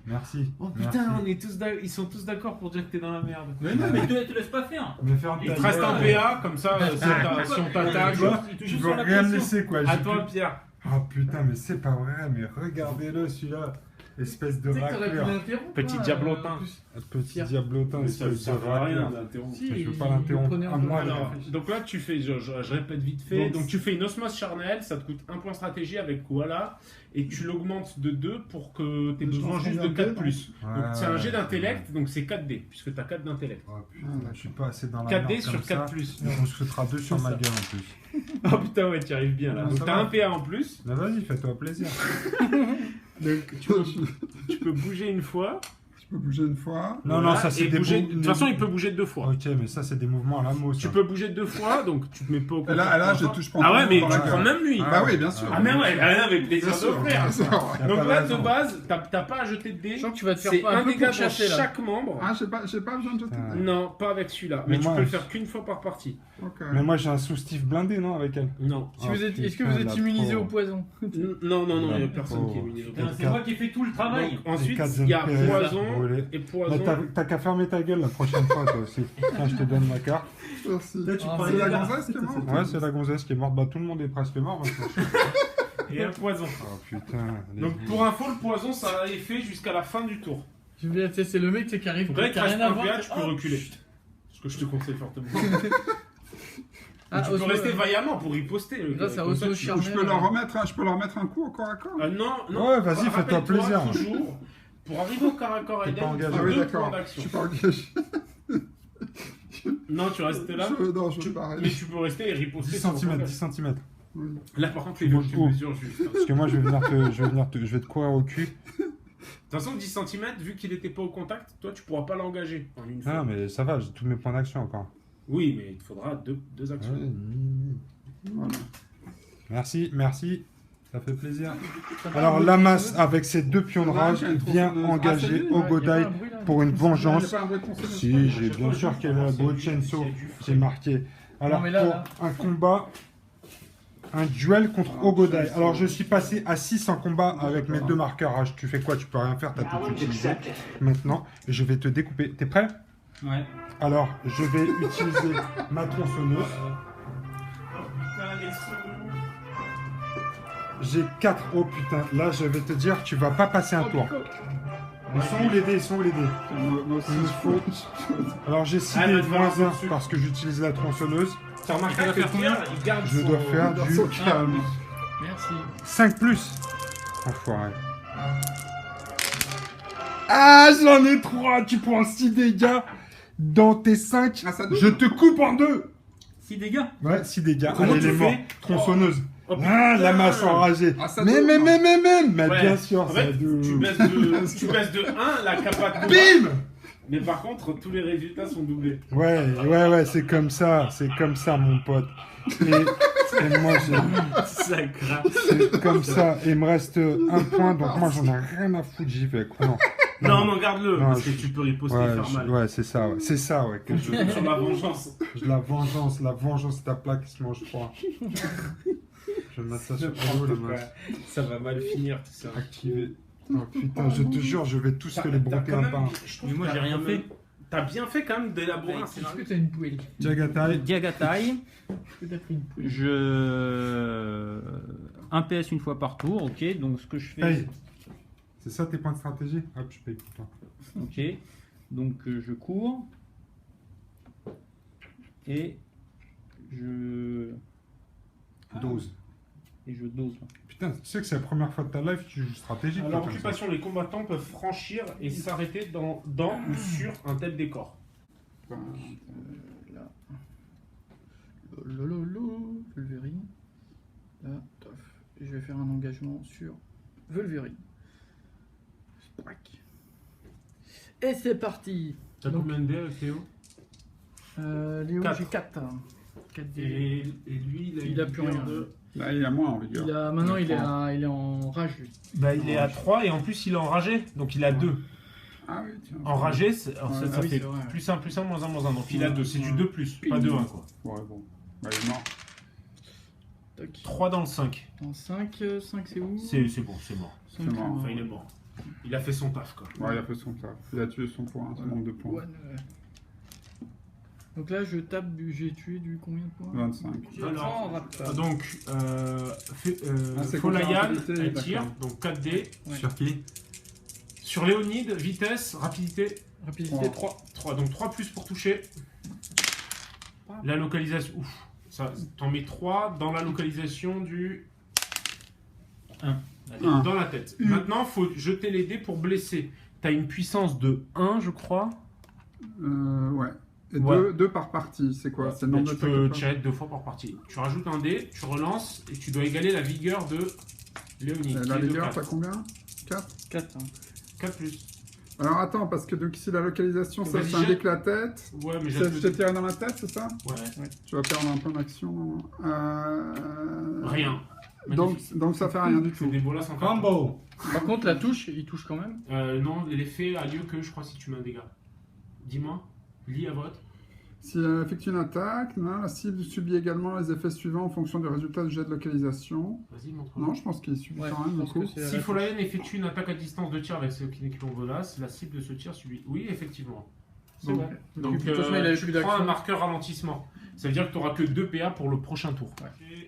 Merci. Oh Merci. putain, on est tous ils sont tous d'accord pour dire que t'es dans la merde. Mais non, mais te laisse pas faire. Mais faire Il te reste un PA, comme ça, si on t'attaque. Tu veux rien me laisser quoi. À j'ai toi, plus- Pierre. Ah putain, mais c'est pas vrai, mais regardez-le celui-là. Espèce de raclure. Petit diablotin. Petit Pierre. diablotin, Ça espèce de sert à rien raclure. d'interrompre. Si, Je veux pas il l'interrompre. prenait un À peu moi, mal. Alors, donc là, tu fais, je répète vite fait, donc tu fais une osmose charnelle, ça te coûte 1 point stratégie avec Koala, et tu l'augmentes de 2 pour que tu aies Je besoin pense juste qu'on de est 4 en plus. Ouais. Donc c'est un jet d'intellect, donc c'est 4D, puisque tu as 4 d'intellect. Oh putain, je suis pas assez dans la 4D merde sur comme 4 ça. plus. On se foutra 2 sur C'est ma ça. gueule en plus. Oh putain, ouais, tu arrives bien là. Ah, Donc ça tu as va. un PA en plus, Mais vas-y, fais-toi plaisir. donc tu peux bouger une fois. Je peux bouger une fois. Non, Voilà, non, ça c'est et des bouger- bou- De toute façon, il peut bouger 2 fois. Ok, mais ça c'est des mouvements à la mot. Tu ça. peux bouger 2 fois, donc tu te mets pas au Et là, je touche pas. Ah ouais, mais dans tu la prends gueule. même lui. Bah oui, bien sûr. Ah mais ouais, avec plaisir Bien sûr, de faire. bien sûr. Y a Donc pas là, raison. de base, t'as pas à jeter de dés. Je sens que tu vas te C'est faire un un peu dégât dans pourchasser là. chaque membre. Ah, j'ai pas besoin de jeter. Putain. Non, pas avec celui-là. Mais Mais tu moi, peux le je- faire qu'une fois par partie. Ok. Mais moi j'ai un soutif blindé, non, avec elle. Non. Si vous êtes- Est-ce que putain, vous êtes la immunisé pauvre. au poison? Non, non, non, il n'y a La personne qui est pauvre. immunisé au Putain, poison. c'est moi qui ai fait tout le travail. Donc, ensuite, quatre il y a impériales poison brûlées. et Mais poison. t'as qu'à fermer ta gueule la prochaine fois, toi aussi. Tiens, je te donne ma carte. Merci. Ah, C'est la gonzesse qui est morte. Ouais, c'est la gonzesse qui est morte. Bah, tout le monde est presque mort maintenant. Et un poison. Oh putain. les- Donc pour info, le poison, ça a effet jusqu'à la fin du tour. Je veux dire, tu sais, c'est le mec tu sais, qui arrive, Donc là, il te qui a reste rien à un voir. PA, tu peux Oh, reculer. Ce que je te conseille fortement. Ah, tu peux Osmo- rester vaillamment pour riposter. le Là, gars. ça Comme ça, Osmo tu- Charnel. Je peux leur remettre un coup au corps à corps. Non, non. Ouais, vas-y, fais-toi rappelle-toi plaisir. Toujours, pour arriver au corps à corps T'es avec pas elle, il engagé. faut Ah oui, 2 d'accord. points Je d'action. suis pas engagé. Non, tu restes là. Non, je veux pas Mais tu peux rester et riposter. 10 sur cm, le 10 cm. Oui. Là, par contre, Tu les bouges tu où mesures juste. hein. Parce que moi, je vais te courir au cul. De toute façon, 10 cm, vu qu'il n'était pas au contact, toi, tu pourras pas l'engager en une fois. Ah, mais ça va, j'ai tous mes points d'action encore. Oui, mais il te faudra deux actions. Ouais. Voilà. Merci, merci. Ça fait plaisir. T'as pas Alors, un bruit Lamas, de avec ses 2 pions de rage, vient engager tronçonneuse? Ogodai Ouais, y a pas un bruit, là pour une Il n'y vengeance. a pas un bruit de tronçonneuse. Si, j'ai bien sûr qu'elle a beau Chenso, c'est marqué. Alors, mais là, pour là. un combat, un duel contre Ogodai. Alors, je suis passé à 6 en combat avec mes 2 marqueurs rage. Tu fais quoi? Tu peux rien faire, t'as tout utilisé. Maintenant, je vais te découper. T'es prêt? Ouais. Alors, je vais utiliser ma tronçonneuse. J'ai 4. Oh putain, là, je vais te dire, tu vas pas passer un tour. Ils sont où les dés? Ils sont où les dés? Moi aussi, Il me faut. Alors, j'ai 6 Ah, dés va te faire un moins coup 1 dessus. parce que j'utilise la tronçonneuse. Tu as remarqué dois que faire combien Pierre, il garde Je son- dois faire du calme. Merci. 5 plus. Enfoiré. Ah, j'en ai 3. Tu prends 6 dégâts dans tes 5. Ah, ça double. Je te coupe en 2. 6 dégâts. Ouais, 6 dégâts. Comment Allez, tu les morts. fais Tronçonneuse. Oh, Ah, la putain. masse enragée. Ah, ça Mais, double. mais, Ouais. bien sûr, En ça fait, double. tu baisses de 1 la capa de combat. Bim. Mais par contre, tous les résultats sont doublés. Ouais, c'est comme ça, mon pote. Et moi, Ça grave. c'est comme ça. Et il me reste un point, donc moi, j'en ai rien à foutre, j'y vais. Quoi. Non, non, garde-le, Non, parce que tu peux riposter et faire mal. ouais, c'est ça, ouais. C'est ça, ouais. Que je... Sur la vengeance. la vengeance, c'est ta plaque qui se mange froid. Je vais mettre ça sur le dos, la masse. Ça va mal finir, tout ça. Activé. Oh putain, je te jure, je vais tous te les broquer un par un. Mais moi, j'ai rien fait. T'as bien fait quand même d'élaborer un Est-ce scénario. que t'as une bouée? Jagatai. Diagatai. Est-ce que t'as pris une bouée? Je. 1 PS une fois par tour, ok. Donc ce que je fais. Hey. C'est ça tes points de stratégie? Hop, je paye pour toi. Ok. Donc je cours. Et je. Dose. Et je dose. Putain, tu sais que c'est la première fois de ta life que tu joues stratégique. Alors, toi, comme ça. occupation, les combattants peuvent franchir et s'arrêter dans ou sur un tel décor. Là. Lolo, Wolverine. Là, tof. Et je vais faire un engagement sur Wolverine. Sprac. Et c'est parti. T'as Donc- combien de dés, Théo Léo, Quatre. j'ai 4. 4 dés. Et lui, Il a plus rien. Là, il a moins en vigueur. Maintenant, il est en rage, lui. Bah, il est à 3 et en plus, il est enragé. Donc, il a 2. Ah oui, tiens. Enragé, alors, ça, Ah ça oui, fait c'est vrai. +1, +1, -1, -1. Donc, il a 2. C'est du 2+, pas 2, 1, quoi. Ouais, bon. Bah, il est mort. Tac. 3 dans le 5. En 5, 5 c'est où C'est bon, c'est mort. 5, c'est mort. Enfin, il est mort. Il a fait son taf, quoi. Ouais, il a fait son taf. Il a tué son point, son nombre de points. Donc là, je tape, j'ai tué du combien de points 25. J'ai Alors, 100 rapide. Donc, c'est Folayal, contre la elle rapidité, tire, d'accord. donc 4D. Ouais. Sur qui? Sur Léonide, vitesse, rapidité, Rapidité 3. 3. Donc 3 plus pour toucher. La localisation, ouf. Ça, t'en mets 3 dans la localisation du... 1. Un. Dans la tête. Maintenant, faut jeter les dés pour blesser. T'as une puissance de 1, je crois. Ouais. Et Ouais. deux par partie, c'est quoi? C'est le Bah, nombre tu de peux tacs tirer 2 fois par partie. Tu rajoutes un dé, tu relances et tu dois égaler la vigueur de Léonide. La qui est de vigueur, 4. t'as combien? 4? 4. 4 plus. Alors attends, parce que donc ici la localisation, ça Vas-y, indique la tête. Ouais, mais Ça, jette je t'ai tiré dans la tête, c'est ça? Ouais. Je vais perdre un point d'action. Rien. Donc ça fait rien du Tu fais tout. des bolas en Rambo. Par contre, la touche, il touche quand même. Non, l'effet a lieu que, je crois, si tu mets un dégât. Dis-moi, lis à vote. Si elle effectue une attaque, la cible subit également les effets suivants en fonction du résultat du jet de localisation. Vas-y, montre-moi. Non, je pense qu'il subit Ouais, quand même je du pense coup. que c'est Si la Folayenne effectue une attaque à distance de tir avec ce équipement bolas, la cible de ce tir subit. Oui, effectivement. C'est Donc, bon. Donc, Donc, de toute façon, il avait tu plus prends un d'action. marqueur ralentissement. Ça veut dire que tu n'auras que 2 PA pour le prochain tour. Ouais. Et,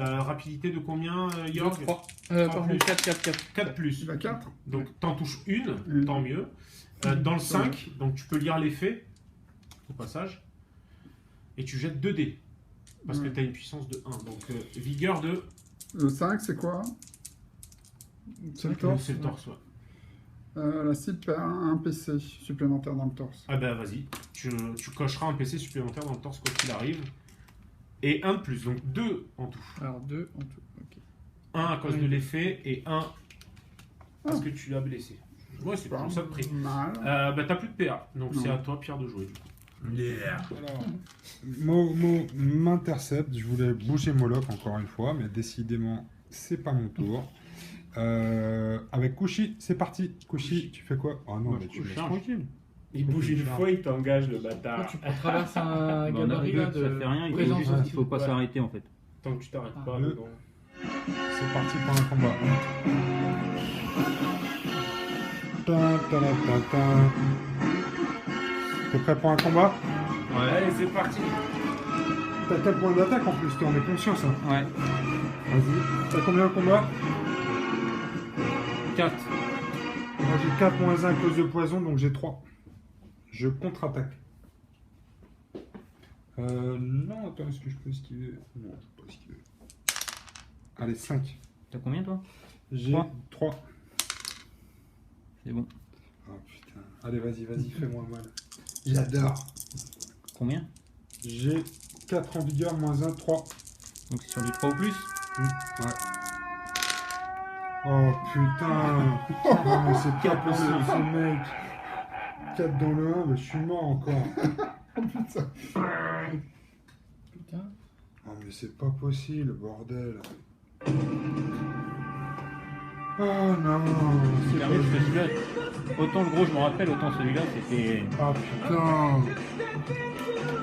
rapidité de combien, York 3. Trois Pardon, plus. 4, 4, 4. 4 plus. Il a 4. Donc, t'en touches une, Une. tant mieux. Dans le 5, donc tu peux lire l'effet, au passage. Et tu jettes 2 dés. Parce que Ouais. tu as une puissance de 1. Donc, vigueur de. Le 5, c'est quoi? C'est le torse. C'est le torse, ouais. La cible perd un PC supplémentaire dans le torse. Ah bah vas-y, tu cocheras un PC supplémentaire dans le torse quoi qu'il arrive. Et 1 de plus, donc 2 en tout. Alors 2 en tout. Ok. 1 à cause de l'effet et 1 parce Ah. que tu l'as blessé. Ouais, c'est pour ça de prix. Mal. Bah t'as plus de PA, donc Non. c'est à toi Pierre de jouer du coup. Yeah. Alors, Mo m'intercepte. Je voulais bouger Moloch encore une fois, mais décidément, c'est pas mon tour. Avec Kushi, c'est parti. Kushi, tu fais quoi? Oh non, Moi, mais je tu me laisses charge. tranquille. Il bouge une fois, il t'engage le Ah, bâtard. tu traverses un Bah, on a gabarit vu là que de ça fait rien, il présence. faut, il faut pas Ouais. s'arrêter en fait. Tant que tu t'arrêtes Ah. pas. Le- dedans. C'est parti pour un combat. Tin, tin, tin, tin. T'es prêt pour un combat? Allez, c'est parti. T'as 4 points d'attaque en plus, t'en es conscient ça. Ouais. Vas-y. T'as combien au combat? 4. Moi j'ai 4 moins 1 à cause de poison, donc j'ai 3. Je contre-attaque. Non, attends, est-ce que je peux esquiver? Non, je peux pas esquiver. Allez, 5. T'as combien toi? J'ai 3. 3. C'est bon. Oh putain. Allez, vas-y, fais-moi mal. J'adore. Combien? J'ai 4 en vigueur, moins 1, 3. Donc c'est sur du 3 ou plus? Ouais. Oh putain. Non, mais c'est pas possible ce mec. 4 dans le 1, mais je suis mort encore. Putain. Oh mais c'est pas possible, bordel. Oh non. c'est Permis, pas parce que celui-là, autant le gros je me rappelle, autant celui-là c'était. Ah putain.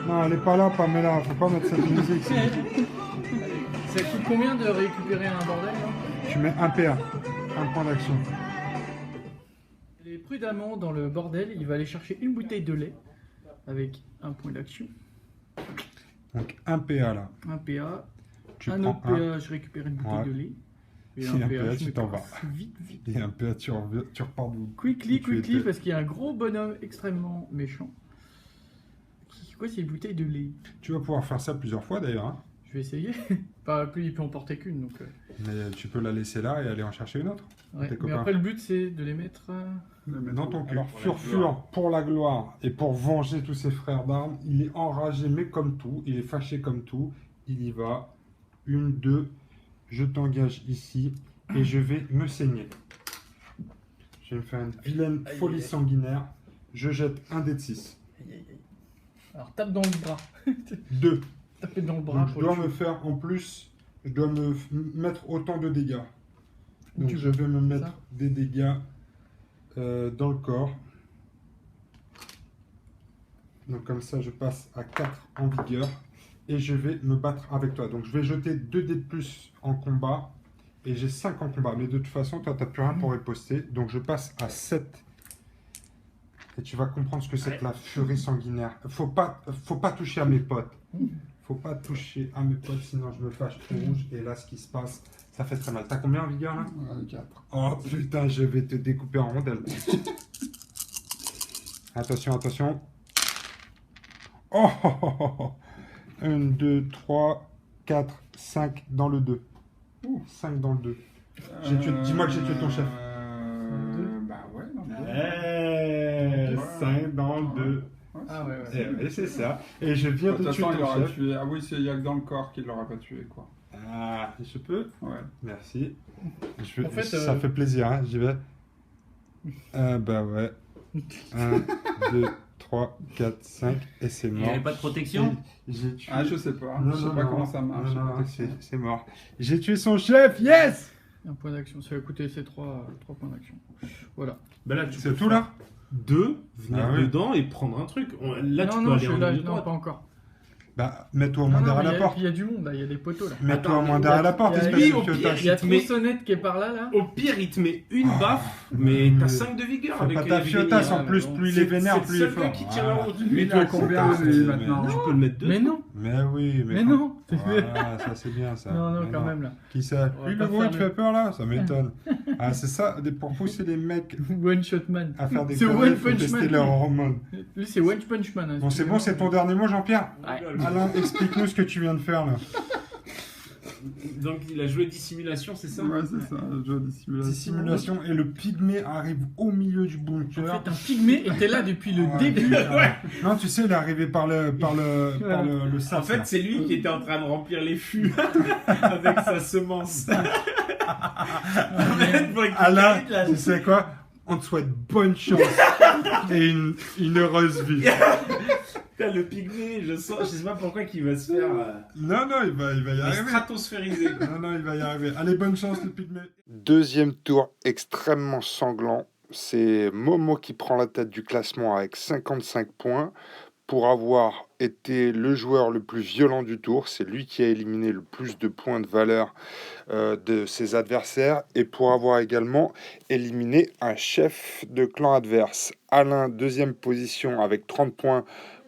Non, elle est pas là, Pamela. Faut pas mettre cette musique. Ça coûte combien de récupérer un bordel là? Tu mets un PA. Un point d'action. Il est prudemment dans le bordel, il va aller chercher une bouteille de lait avec un point d'action, Donc un PA là. un PA, Tu un prends autre un. PA, je récupère une bouteille Ouais. de lait. Et Si un un PA, PA, je tu me t'en casse. Vite, vite. Et un PA, tu repars d'où? Quickly, Où tu quickly, étais. parce qu'il y a un gros bonhomme extrêmement méchant. Quoi, c'est une bouteille de lait? Tu vas pouvoir faire ça plusieurs fois d'ailleurs. Hein. Je vais essayer. Pas plus, il peut en porter qu'une, donc. Mais tu peux la laisser là et aller en chercher une autre. Ouais. Tes Mais copains. après, le but, c'est de les mettre. Dans ton cul. Alors, Pour la Furfur, pour la gloire et pour venger tous ses frères d'armes, il est enragé, mais comme tout, il est fâché comme tout. Il y va. 1, 2, je t'engage ici et je vais me saigner. Je vais me faire une vilaine folie sanguinaire. Je jette un dé de 6. Alors tape dans le bras. 2. Taper dans le bras. Donc je pour dois le me tuer. faire en plus, je dois me mettre autant de dégâts. Donc Tu je veux vais me mettre ça des dégâts dans le corps. Donc comme ça je passe à 4 en vigueur et je vais me battre avec toi. Donc je vais jeter 2 dés de plus en combat et j'ai 5 en combat. Mais de toute façon toi tu n'as plus rien pour riposter. Donc je passe à 7. Et tu vas comprendre ce que c'est que la furie sanguinaire. Faut pas toucher à mes potes. Faut pas toucher à mes potes, sinon je me fâche tout rouge. Et là, ce qui se passe, ça fait très mal. T'as combien en vigueur là? 4. Oh putain, je vais te découper en rondelles. Attention, attention. Oh, 1, 2, 3, 4, 5 dans le 2. 5 dans le 2. Dis-moi que j'ai tué ton chef. Bah ouais, non. 5 dans le 2. Ah ouais, Eh oui, c'est ça. Et je viens De toute de tuer façon, il ton aurait chef. tué. Ah oui, il y a que dans le corps qu'il l'aurait pas tué, quoi. Ah, je peux? Ouais. Merci. En fait, ça fait plaisir, hein, j'y vais. Bah ouais. 1, 2, 3, 4, 5, et c'est Il n'y mort. avait pas de protection. J'ai tué... Ah, je sais pas. Non, Je sais non, pas non. comment ça marche. Non, non, la protection. c'est mort. J'ai tué son chef, yes! Un point d'action. Ça va coûter ces 3 points d'action. Voilà. Bah là, tu C'est peux tout là? 2, venir Ah ouais. dedans et prendre un truc. Là, tu non, peux non, aller en là, ligne non, droite. pas encore. Bah, mets-toi au Non, moins non, derrière mais la porte. il y a du monde là, il y a des poteaux là. Mets-toi Attends, au moins mais derrière la il y a- porte, il y a- espèce lui, de au pire, fiotache. Il y a Mais- Tronçonnette qui est par là là. Au pire, il te met une Ah, baffe, mais mais- t'as 5 de vigueur Fais avec pas ta les fiotasse vénéres. en plus, mais bon. plus il est vénère, plus il est C'est le seul gars fort. qui tire la route. Lui, il a combien, lui, maintenant Tu peux le mettre 2. Mais non, Mais oui, mais non. Voilà, ça c'est bien ça. Non, non, Mais quand même là. Qui ça? On va Lui, pas le gros, il faire te le- fait peur là? Ça m'étonne. Ah, c'est ça, pour pousser les mecs One Shot Man. à faire des C'est conneries, One il faut Punch tester Man. leur hormone. Lui, c'est One Punch Man. hein, Bon, c'est bon, c'est ton dernier mot, Jean-Pierre? Ouais. Alain, explique-nous ce que tu viens de faire là. Donc, il a joué dissimulation, c'est ça? Ouais, c'est ça, le jeu de dissimulation. Dissimulation et le pygmée arrive au milieu du En bunker. fait, un pygmée était là depuis le Ouais. début. Non, tu sais, il est arrivé par le En sas, fait, là. c'est lui qui était en train de remplir les fûts avec sa semence. Alain, tu sais quoi? On te souhaite bonne chance et une heureuse vie. Putain, le pygmée, je sais pas pourquoi qu'il va se faire Non, non, il va y arriver. stratosphériser. Non, non, il va y arriver. Allez, bonne chance, le pygmée. Deuxième tour extrêmement sanglant. C'est Momo qui prend la tête du classement avec 55 points. Pour avoir été le joueur le plus violent du tour, c'est lui qui a éliminé le plus de points de valeur de ses adversaires. Et pour avoir également éliminé un chef de clan adverse. Alain, deuxième position avec 30 points.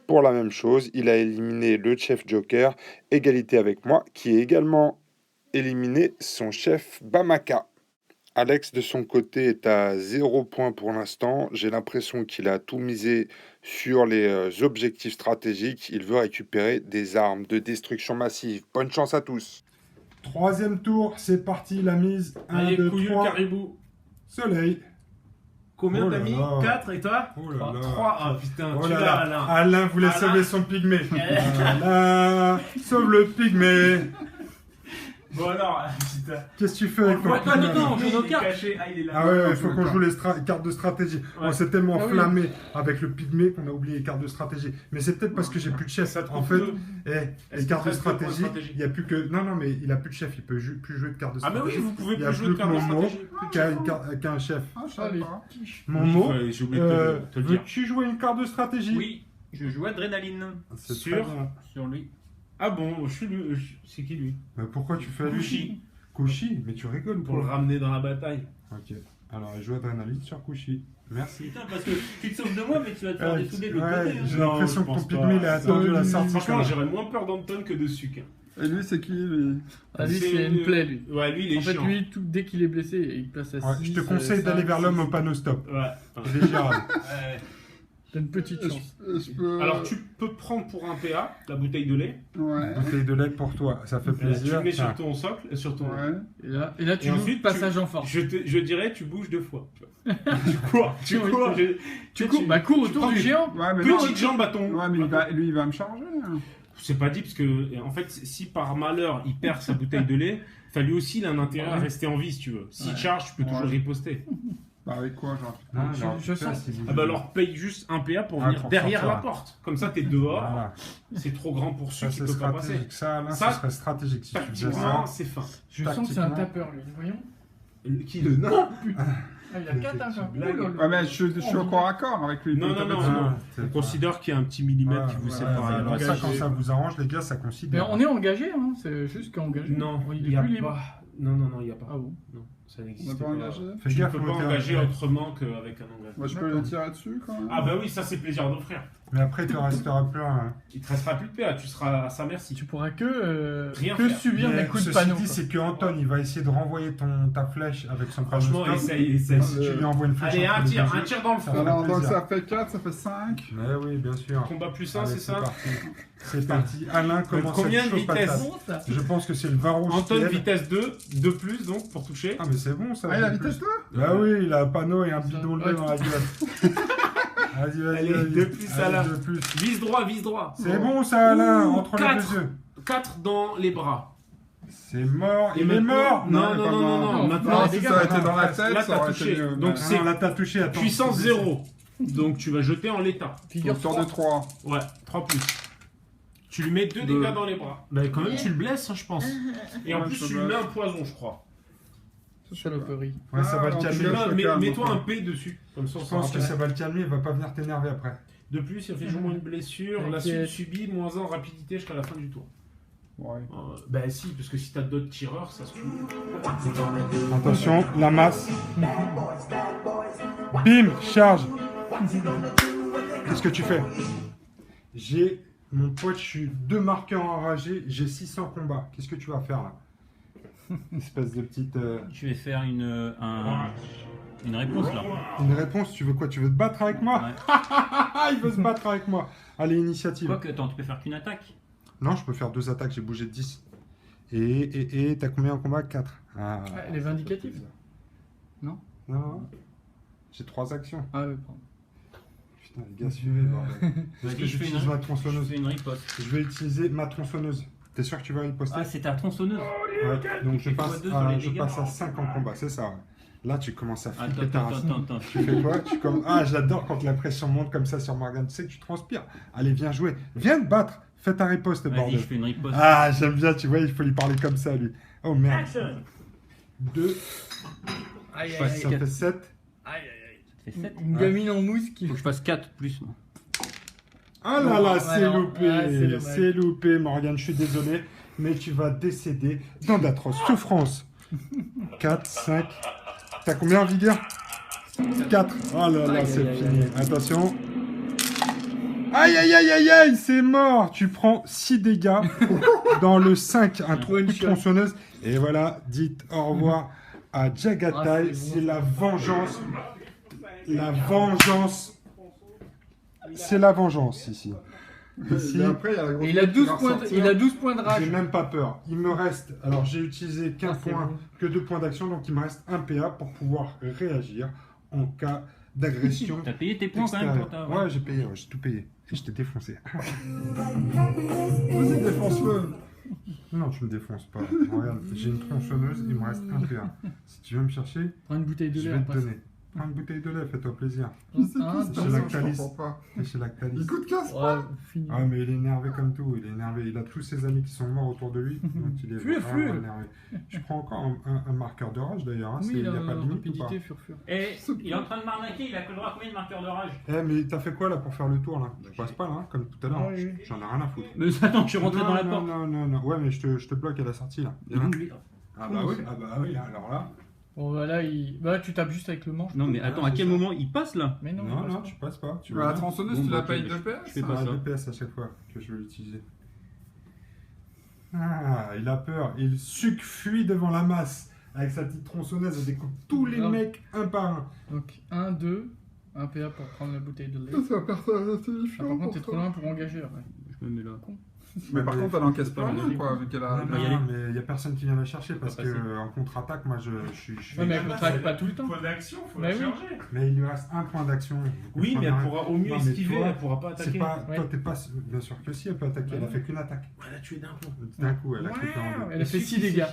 Pour la même chose, il a éliminé le chef Joker, égalité avec moi, qui a également éliminé son chef Bamaka. Alex, de son côté, est à 0 points pour l'instant. J'ai l'impression qu'il a tout misé sur les objectifs stratégiques. Il veut récupérer des armes de destruction massive. Bonne chance à tous. Troisième tour, c'est parti, la mise. 1, Allez, 2, couillu, 3, caribou. soleil. Combien Oh t'as là mis là. 4 et toi Oh là là. 3. Ah putain, Oh tu là l'as, là, Alain. Alain voulait Alain. sauver son pygmée. Alain, sauve le pygmée. Bon alors, putain. Qu'est-ce que tu fais avec On ton voit pas pygmée dedans. on joue Il nos est cartes. caché. Ah, il est là. Ah ouais, il faut qu'on joue les cartes de stratégie. Ouais. On s'est tellement Ah oui. enflammé avec le pygmée qu'on a oublié les cartes de stratégie. Mais c'est peut-être parce que j'ai plus de chef. Ça te En coûte fait, deux. les Est-ce cartes de qu'il te reste deux pour la stratégie, stratégie il n'y a plus que... Non, non, mais il a plus de chef. Il peut plus jouer de cartes de Ah mais stratégie. oui, vous pouvez Il y a plus jouer plus de que cartes de Momo stratégie. qui a un chef. Ah, je Ah, savais les pas. quiches. Momo, J'ai oublié de te le dire. veux-tu jouer une carte de stratégie? Oui, je joue Adrénaline C'est Sur- très bien. sur lui. Ah bon, c'est qui lui? Mais pourquoi tu fais lui? Kushi. Kushi, mais tu rigoles Pour le ramener dans la bataille. Ok. Alors, il joue Adrénaline sur Kushi. Merci. Putain, parce que tu te sauves de moi, mais tu vas te faire dessouder de l'autre Ouais, côté. hein. j'ai Non, l'impression je que ton pense pygmée pas. il a attendu la sortie. Franchement, j'aurais moins peur d'Anton que de Suc. Et lui, c'est qui, lui? Ah, lui, c'est une plaie, lui. Ouais, lui, il est En fait, chiant. lui, dès qu'il est blessé, il passe à 6. Ouais, je te conseille d'aller vers l'homme au panneau stop. Ouais. Il est gérable. Ouais. T'as une petite chance. Je peux... Alors, tu peux prendre pour un PA la bouteille de lait. Ouais. Bouteille de lait pour toi, ça fait Tu plaisir. le mets sur Ah. ton socle, sur ton. Ouais. Et là tu Et joues ensuite, passage en force. Je dirais, tu bouges 2 fois. tu cours, tu Oui, cours. c'est Tu cours, bah cours autour prends du du- géant. Ouais, mais non, Petite jambe à ton. Ouais, mais lui, il va me charger. Hein. C'est pas dit parce que, en fait, si par malheur il perd sa bouteille de lait, lui aussi il a un intérêt à rester en vie si tu veux. S'il Ouais. charge, tu peux toujours Ouais. riposter. Bah, avec quoi, genre? Non, je alors, sens- ça, si vous- Ah bah alors paye juste un PA pour Ah, venir pour derrière sortir. la porte. Comme ça t'es dehors, Voilà. c'est trop grand pour Ça, celui qui c'est peut pas passer. stratégique. Ça, Alain, Ça, ça serait stratégique si tu faisais Tactiquement, ça. c'est fin. Je sens que c'est un Tactiquement. tapeur, lui. Voyons. Qui le nain Ah, il a 4 hein, blague. quand même. Ouais, mais je suis au corps à corps avec lui. Non, il peut non, taper non, dessus. non. Ah, c'est On pas- considère qu'il y a un petit millimètre qui vous Ouais, sépare. ouais, alors ça, engagé. quand ça vous arrange, les gars, ça Mais considère. on est engagé, hein. C'est juste qu'engagé. Non, il il est y a plus libre. pas. Non, non, non, il n'y a pas. Ah bon. Non, ça On n'a n'existe pas pas. engagé? Fais Tu ne gaffe, peux faut pas faire- engager autrement qu'avec un engagement. Moi, je peux le tirer dessus quand même. Ah bah oui, ça c'est plaisir d'offrir. Mais après, tu resteras plus un. Il te restera plus de PA, tu seras à sa merci. Tu pourras que Rien que faire. subir Mais des coups de ceci panneau. dit, c'est que Anton, il va essayer de renvoyer ta flèche avec son Franchement, panneau stop. essaye, essaye. Si tu lui envoies une flèche Allez, entre un les tir deux dans le Ça fond. va. Alors, donc plaisir. ça fait 4, ça fait 5. Mais oui, bien sûr. Combat plus 1, Allez, c'est ça parti. C'est parti. Alain commence Combien à être de chaud patate. vitesse Bon, ça. Je pense que c'est le vin rouge. Anton, qui aide. vitesse 2, 2 plus donc pour toucher. Ah, mais c'est bon ça. Ah, il a j'ai vitesse plus. 2? Bah oui, il a un panneau et un bidon de lait dans la gueule. Vas-y, vas-y. Allez, vas-y. deux plus, Allez, Alain. deux plus. Vise droit, vise droit. C'est bon ça, Alain, Ouh, entre les quatre. deux yeux. 4 dans les bras. C'est mort. Et Il est maintenant- mort. Non, il est non, pas non, mort. non, Non, maintenant, non, si les ça gars, aurait été dans la tête, là, ça t'as aurait touché. été mieux. Donc, Mais- c'est- Non, là, t'as touché. Attends. puissance 0. Donc tu vas jeter en l'état. Figure Autour de 3. Ouais, 3 plus. Tu lui mets 2 Deux. dégâts dans les bras. Bah quand même tu le blesses, hein, je pense. Et en Ouais, plus je tu le lui mets blesse. un poison, je crois. saloperie. Ouais, ça va le Ah, calmer. je Là, le calme, mets-toi enfin. un P dessus. Comme ça on Je s'en pense que rappelle. ça va le calmer. Il va pas venir t'énerver après. De plus, il fait une blessure. La T'inquiète. suite subit moins 1 en rapidité jusqu'à la fin du tour. Ouais. Bah si, parce que si t'as d'autres tireurs, ça se cumule. Attention, la masse. Bim, charge. Qu'est-ce que tu fais? J'ai, mon pote, je suis 2 marqueurs enragés, j'ai 600 combats. Qu'est-ce que tu vas faire là? Espèce de petite. Je vais faire une réponse là. Une réponse, tu veux quoi? Tu veux te battre avec moi? Ouais. Il veut se battre avec moi. Allez, initiative. Quoique, attends, tu peux faire qu'une attaque. Non, je peux faire 2 attaques, j'ai bougé de 10. Et t'as combien en combat? 4. Ah. Ouais, les vindicatifs. Non, non. J'ai 3 actions. Ah ouais, pardon. Putain, les gars, suivez, bordel. Est-ce Vas-y, que je fais j'utilise ma Je tronçonneuse? fais une riposte. Je vais utiliser ma tronçonneuse. T'es sûr que tu vas riposter? Ah, c'est ta tronçonneuse. Ouais, donc je fois passe, deux sur les je dégâts. passe à 5 en combat, c'est ça. Ouais. Là, tu commences à flipper ta Attends, race. attends. Tu fais quoi? Ah, j'adore quand la pression monte comme ça sur Morgane. Tu sais que tu transpires. Allez, viens jouer. Viens te battre. Fais ta riposte, Vas-y, bordel. je fais une riposte. Ah, j'aime bien, tu vois, il faut lui parler comme ça, lui. Oh merde. 2, Aïe, ça fait 7. Aïe, aïe, Ça fait 7. Une gamine en mousse qui. Faut que je fasse 4 plus. Moi. Ah là là, c'est non. loupé. Ah, c'est dommage. C'est loupé, Morgane. Je suis désolé, mais tu vas décéder dans d'atroces souffrances. 4, 5. T'as combien en vigueur? 4. Oh là là, Aïe, c'est aïe, fini. Attention. Aïe aïe aïe aïe aïe, c'est mort. Tu prends 6 dégâts dans le 5, un trou de tronçonneuse. Et voilà, dites au revoir à Jagatai. Ah, c'est C'est bon. la vengeance. La vengeance. C'est la vengeance ici. Ici, Et après, il y a la grosse Et il a tête qui 12 va points, ressortir. il a 12 points de j'ai rage. même pas peur. Il me reste. Alors j'ai utilisé qu'un Ah, c'est point, bon. que 2 points d'action, donc il me reste un PA pour pouvoir réagir en cas d'agression. T'as payé tes points quand même pour ta. extérieure. Ouais, j'ai payé, ouais, j'ai tout payé. Et je t'ai défoncé. Vas-y, défonce-le. Non, tu me défonces pas. Regarde, j'ai une tronçonneuse, il me reste un PA. Si tu veux me chercher, Prends une bouteille de je lait. vais on te passe. donner. Prends une bouteille de lait, fais-toi plaisir. Je sais Un, plus, c'est deux. comme ça, je Lactalis. comprends pas. Et chez Lactalis. Il coûte 15 Ouais, points. fini. Ah, mais il est énervé comme tout, il est énervé. Il a tous ses amis qui sont morts autour de lui, donc il est Fuis, vraiment fuis. énervé. Je prends encore un marqueur de rage d'ailleurs, hein, Oui, il il n'y a a pas de une limite ou pas? rapidité furfure. Et il est en train de m'arnaquer, il a que le droit à combien de marqueurs de rage? Eh, mais t'as fait quoi là pour faire le tour là? Tu passes pas là, hein, comme tout à l'heure. Ah, oui. J'en ai rien à foutre. Mais attends, je suis rentré Non, dans la non, porte. Non, non, non. Ouais, mais je te bloque à la sortie là. Viens là. Ah bah oui, alors là. Bon, bah là, bah, tu tapes juste avec le manche. Non, mais attends, à quel moment il passe là? Mais non, Non, il non, passe tu passes pas. Tu Tu vas à la veux tronçonneuse, Bon, tu bah, la ok, payes mais 2 je PS. fais pas un ça. DPS à chaque fois que je vais l'utiliser. Ah, il a peur. Il fuit devant la masse. Avec sa petite tronçonneuse, elle découpe tous les Grave. mecs un par un. Donc 1, 2, 1 PA pour prendre la bouteille de lait. Ça va personnage Ah, terrifiant. par contre, pour t'es trop toi. loin pour engager après. Je me mets là. Mais par contre, elle encaisse pas Ouais, rien, quoi, vu qu'elle a. Non, va y non, aller. mais il n'y a personne qui vient la chercher parce passer. qu'en contre-attaque, moi je suis. Ouais, mais elle contracte pas tout le temps. Point d'action, faut Bah la oui. charger. Mais il lui reste un point d'action. vous Oui, mais elle comprenez pourra au mieux Non, mais esquiver, toi, elle pourra pas C'est attaquer. pas, Ouais. toi t'es pas, bien sûr que si, elle peut attaquer, elle a Ouais. fait qu'une attaque. Elle a tué d'un coup. D'un coup, elle a coupé en deux. Elle a fait 6 dégâts.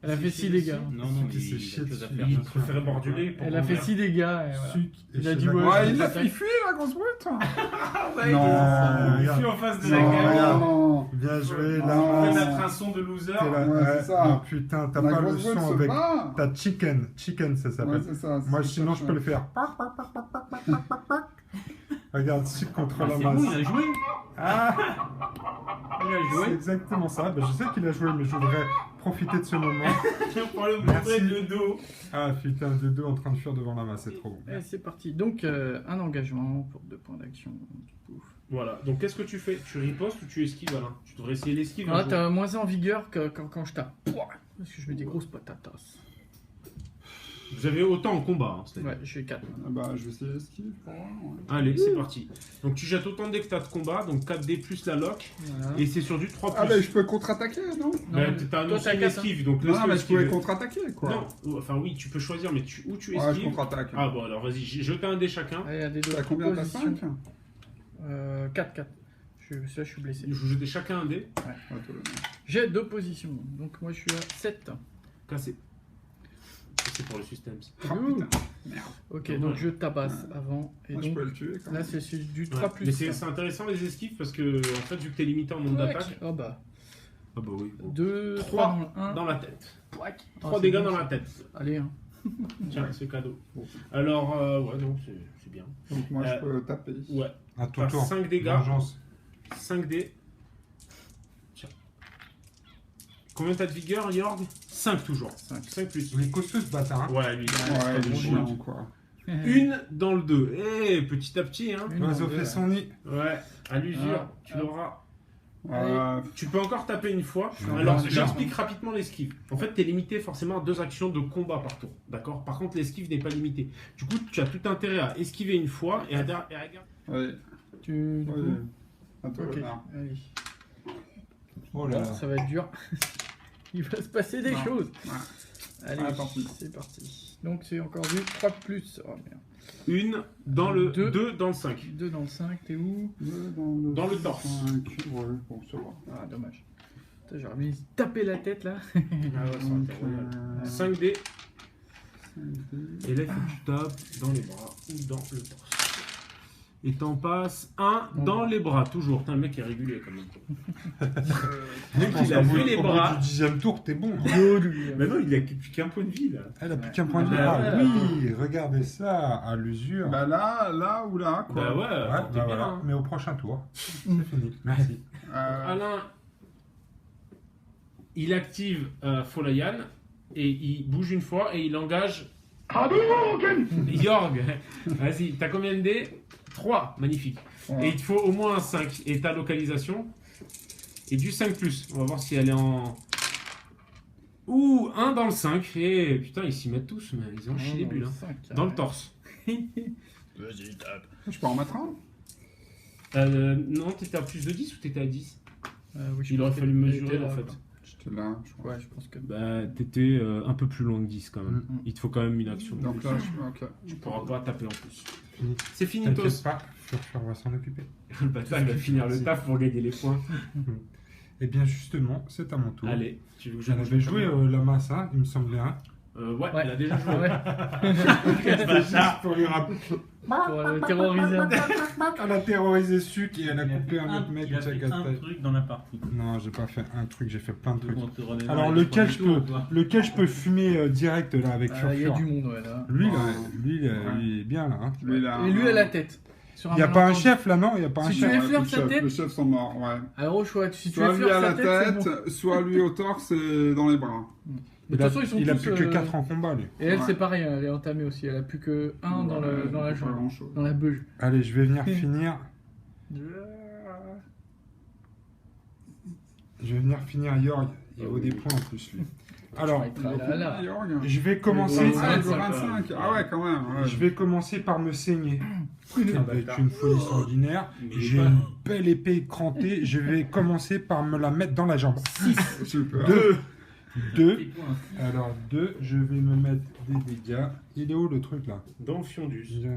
Elle a fait 6 dégâts. Non, non, Qui s'est il chié a quelque chose à dessus. faire. Il préférait borduler. pour Elle a fait qu'on 6 dégâts. Et voilà. Suc et Il a dit Sheila. ouais. Ouais, je il a l'attaque. fait fuir la grosse brute. Ouais, Non, il regarde. fuit en face de Non, la gueule. regarde. Non. Bien joué, Non. la On va masse. mettre un son de loser. T'es là. Ouais, c'est ça. Non, putain, t'as La pas le grosse brute son se avec. bat. T'as chicken. Chicken, ça Ouais, s'appelle. c'est ça. Moi, c'est sinon, ça, je peux le faire. Regarde, suc contre la C'est bon, il masse. a joué. Ah, Il a c'est joué. exactement ça. Ben, je sais qu'il a joué, mais je voudrais profiter de ce moment. Pour le Merci. montrer de dos. Ah, putain, de deux en train de fuir devant la masse, c'est trop bon. Et c'est parti. Donc, un engagement pour 2 points d'action. Pouf. Voilà, donc qu'est-ce que tu fais? Tu ripostes ou tu esquives, Alain? Tu devrais essayer l'esquive. Ah, t'as moins en vigueur que quand je tape. Pouah, parce que je mets des grosses patatas. Vous avez autant en combat. Hein, c'est-à-dire. Ouais, je fais 4. Ah bah, je vais essayer l'esquive pour voir. Ouais. Allez, c'est parti. Donc tu jettes autant de dés que t'as de combat, donc 4D plus la lock, Voilà. et c'est sur du 3+. Ah, bah, je peux contre-attaquer, non? Bah, Non, t'as toi, annoncé t'as une quatre, hein. esquive, donc Non, laisse-le mais je pouvais esquiver. contre-attaquer, quoi. Non, enfin oui, tu peux choisir, mais où tu Ouais, je esquives. contre-attaque. Ah bon, alors vas-y, jetez un dé chacun. Allez, à des deux T'as combien? T'as positions. 5? 4. Celui-là, je suis blessé. Vous jetez chacun un dé, J'ai 2 positions. Donc, moi, je suis à 7. cassé. C'est pour le suspense. Ah, putain. Merde. Ok, Ouais. donc je tabasse avant. Et Moi, je donc, peux le tuer, quand là, même. c'est du Ouais. 3 Mais plus. c'est intéressant les esquives parce que, en fait, vu que t'es limité en nombre d'attaques. Oh bah. Ah bah oui. 2, 3 3 dans le 1. dans la tête. Ah, 3 c'est dégâts bon, dans ça. la tête. Allez, hein. Tiens, c'est cadeau. Alors, ouais, non, c'est bien. Donc, moi, je peux taper. Ouais, À ton t'as tour. 5 dégâts. Vengeance. 5 dés. Tiens. Combien t'as de vigueur, Yorg? 5 toujours. 5 plus. Les costauds ce bâtard. Hein. Ouais, lui. Ouais, il est bon chiant, jeu. quoi. Une dans le 2. Eh, petit à petit, hein. Une L'oiseau dans deux, fait son nid. Ouais, à l'usure, Ah, tu ah. l'auras. Tu peux encore taper une fois. suis Alors, encore j'explique rapidement l'esquive. En fait, tu es limité forcément à 2 actions de combat par tour. D'accord? Par contre, l'esquive n'est pas limitée. Du coup, tu as tout intérêt à esquiver une fois et à garder. Ouais. Tu. Du Ouais. coup, À toi, ok. Bernard. Allez. Oh là là. Ça va être dur. Il va se passer des Non. choses. Ouais. Allez, Ah, tant pis. c'est parti. Donc, c'est encore du 3 plus. Oh merde. Une dans le Deux. 2 dans le 5. 2 dans le 5, t'es où? Dans le torse. 5. Ouais, bon, ça va. Ah, dommage. Putain, j'aurais mis taper la tête là. Ah ouais, ça aurait été royal. 5 dés. Et là, il faut que tu tapes dans les bras ou dans le torse. Et t'en passes un dans les bras, toujours. Putain, le mec est régulier quand même. Mec, il a vu les au bras. bout du 10e tour, t'es bon. Yo, lui. Mais non, il a plus qu'un point de vie là. Elle a plus qu'un point de vie. Ah, Ah ouais. oui, regardez ça, à l'usure. Bah là ou là, quoi. Bah ouais, Ouais, t'es bah bien. voilà. Hein. Mais au prochain tour. C'est fini. Merci. Alain, il active Folayan et il bouge une fois et il engage Yorg. Vas-y, t'as combien de dés? 3, magnifique. Ouais. Et il te faut au moins un 5 et ta localisation. Et du 5 plus. On va voir si elle est en. Ouh, 1 dans le 5. Et putain, ils s'y mettent tous, mais ils ont chié les bulles. Hein. Dans le torse. Vas-y, tape. Je peux en mettre un? Non, t'étais à plus de 10 ou t'étais à 10? Oui, je Il aurait pense fallu qu'elle mesurer était là, en fait. quoi. J'étais là, je crois. Ouais, je pense que. Bah, t'étais un peu plus loin que 10 quand même. Mm. Il te faut quand même une action. de Donc plus. là, ok. Tu pourras pas taper en plus. Fini. C'est fini, T'inquiète Tos. pas, Furfur va s'en occuper. Le bâtard, il va finir le taf pour gagner les points. Eh bien, justement, c'est à mon tour. Allez, tu veux que je J'en bouge avais le joué caméra la masse, hein, il me semblait. Hein. Ouais, Ouais. il a déjà joué. Ouais. C'était juste pour lui rappeler. Pour le terroriser un peu. Elle a terrorisé Suc et elle a Il a coupé fait un autre mec il a fait un Chagatai. truc dans la partie. Non, j'ai pas fait un truc, j'ai fait plein de trucs. On te remet Alors, dans les lequel premiers je peux, tours, quoi. lequel je peux fumer direct là avec Il y a Furfur? du monde, ouais, là. Lui, là, Oh. lui, Ouais. il est bien là. Hein. Lui, là. Et lui à la tête. Sur Il n'y a pas un malentendu. chef là, non? Il n'y a pas un Si tu chef. effleures le sa chef- tête- Les chefs sont morts, ouais. Alors au choix, si tu Soit lui effleures à sa la tête, c'est tête, bon. soit lui au torse et dans les bras. De toute façon, ils sont Il a tous, plus que 4 en combat lui. Et elle, Ouais. c'est pareil, elle est entamée aussi. Elle a plus que 1 dans la Pas jambe, grand-chose. dans la beuge. Allez, je vais venir finir. Je vais venir finir Yorg. Il vaut des points en plus lui. Alors, Là. je vais commencer. 25, Ouais. 25. Ah ouais, quand même. Ouais. Je vais commencer par me saigner. Avec bâtard. une folie sanguinaire. Mais J'ai pas- une belle épée écrantée. Je vais commencer par me la mettre dans la jambe. Super. 2. Des points. Alors 2, je vais me mettre des dégâts. Il est où le truc là? Dans le fiondus. Je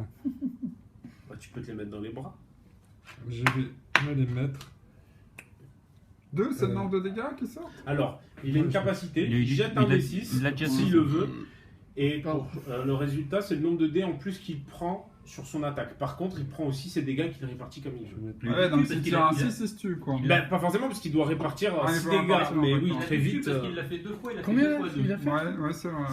Bah, tu peux te les mettre dans les bras. vais me les mettre. 2, c'est le nombre de dégâts qui sort. Alors, il a une capacité, il jette un il a- D6 il a déjà s'il fait. le veut. Et pour, le résultat, c'est le nombre de dés en plus qu'il prend sur son attaque. Par contre, il prend aussi ses dégâts qu'il répartit comme il veut. Ouais, donc parce si qu'il tu a- as un il a- 6, il se tue, quoi. Ben, pas forcément, parce qu'il doit répartir Ah, il 6 faut dégâts. répartir, Mais d'accord. oui, très vite. Parce qu'il l'a fait 2 fois, il a Combien fait 2 fois il a 2. fait Ouais, c'est vrai.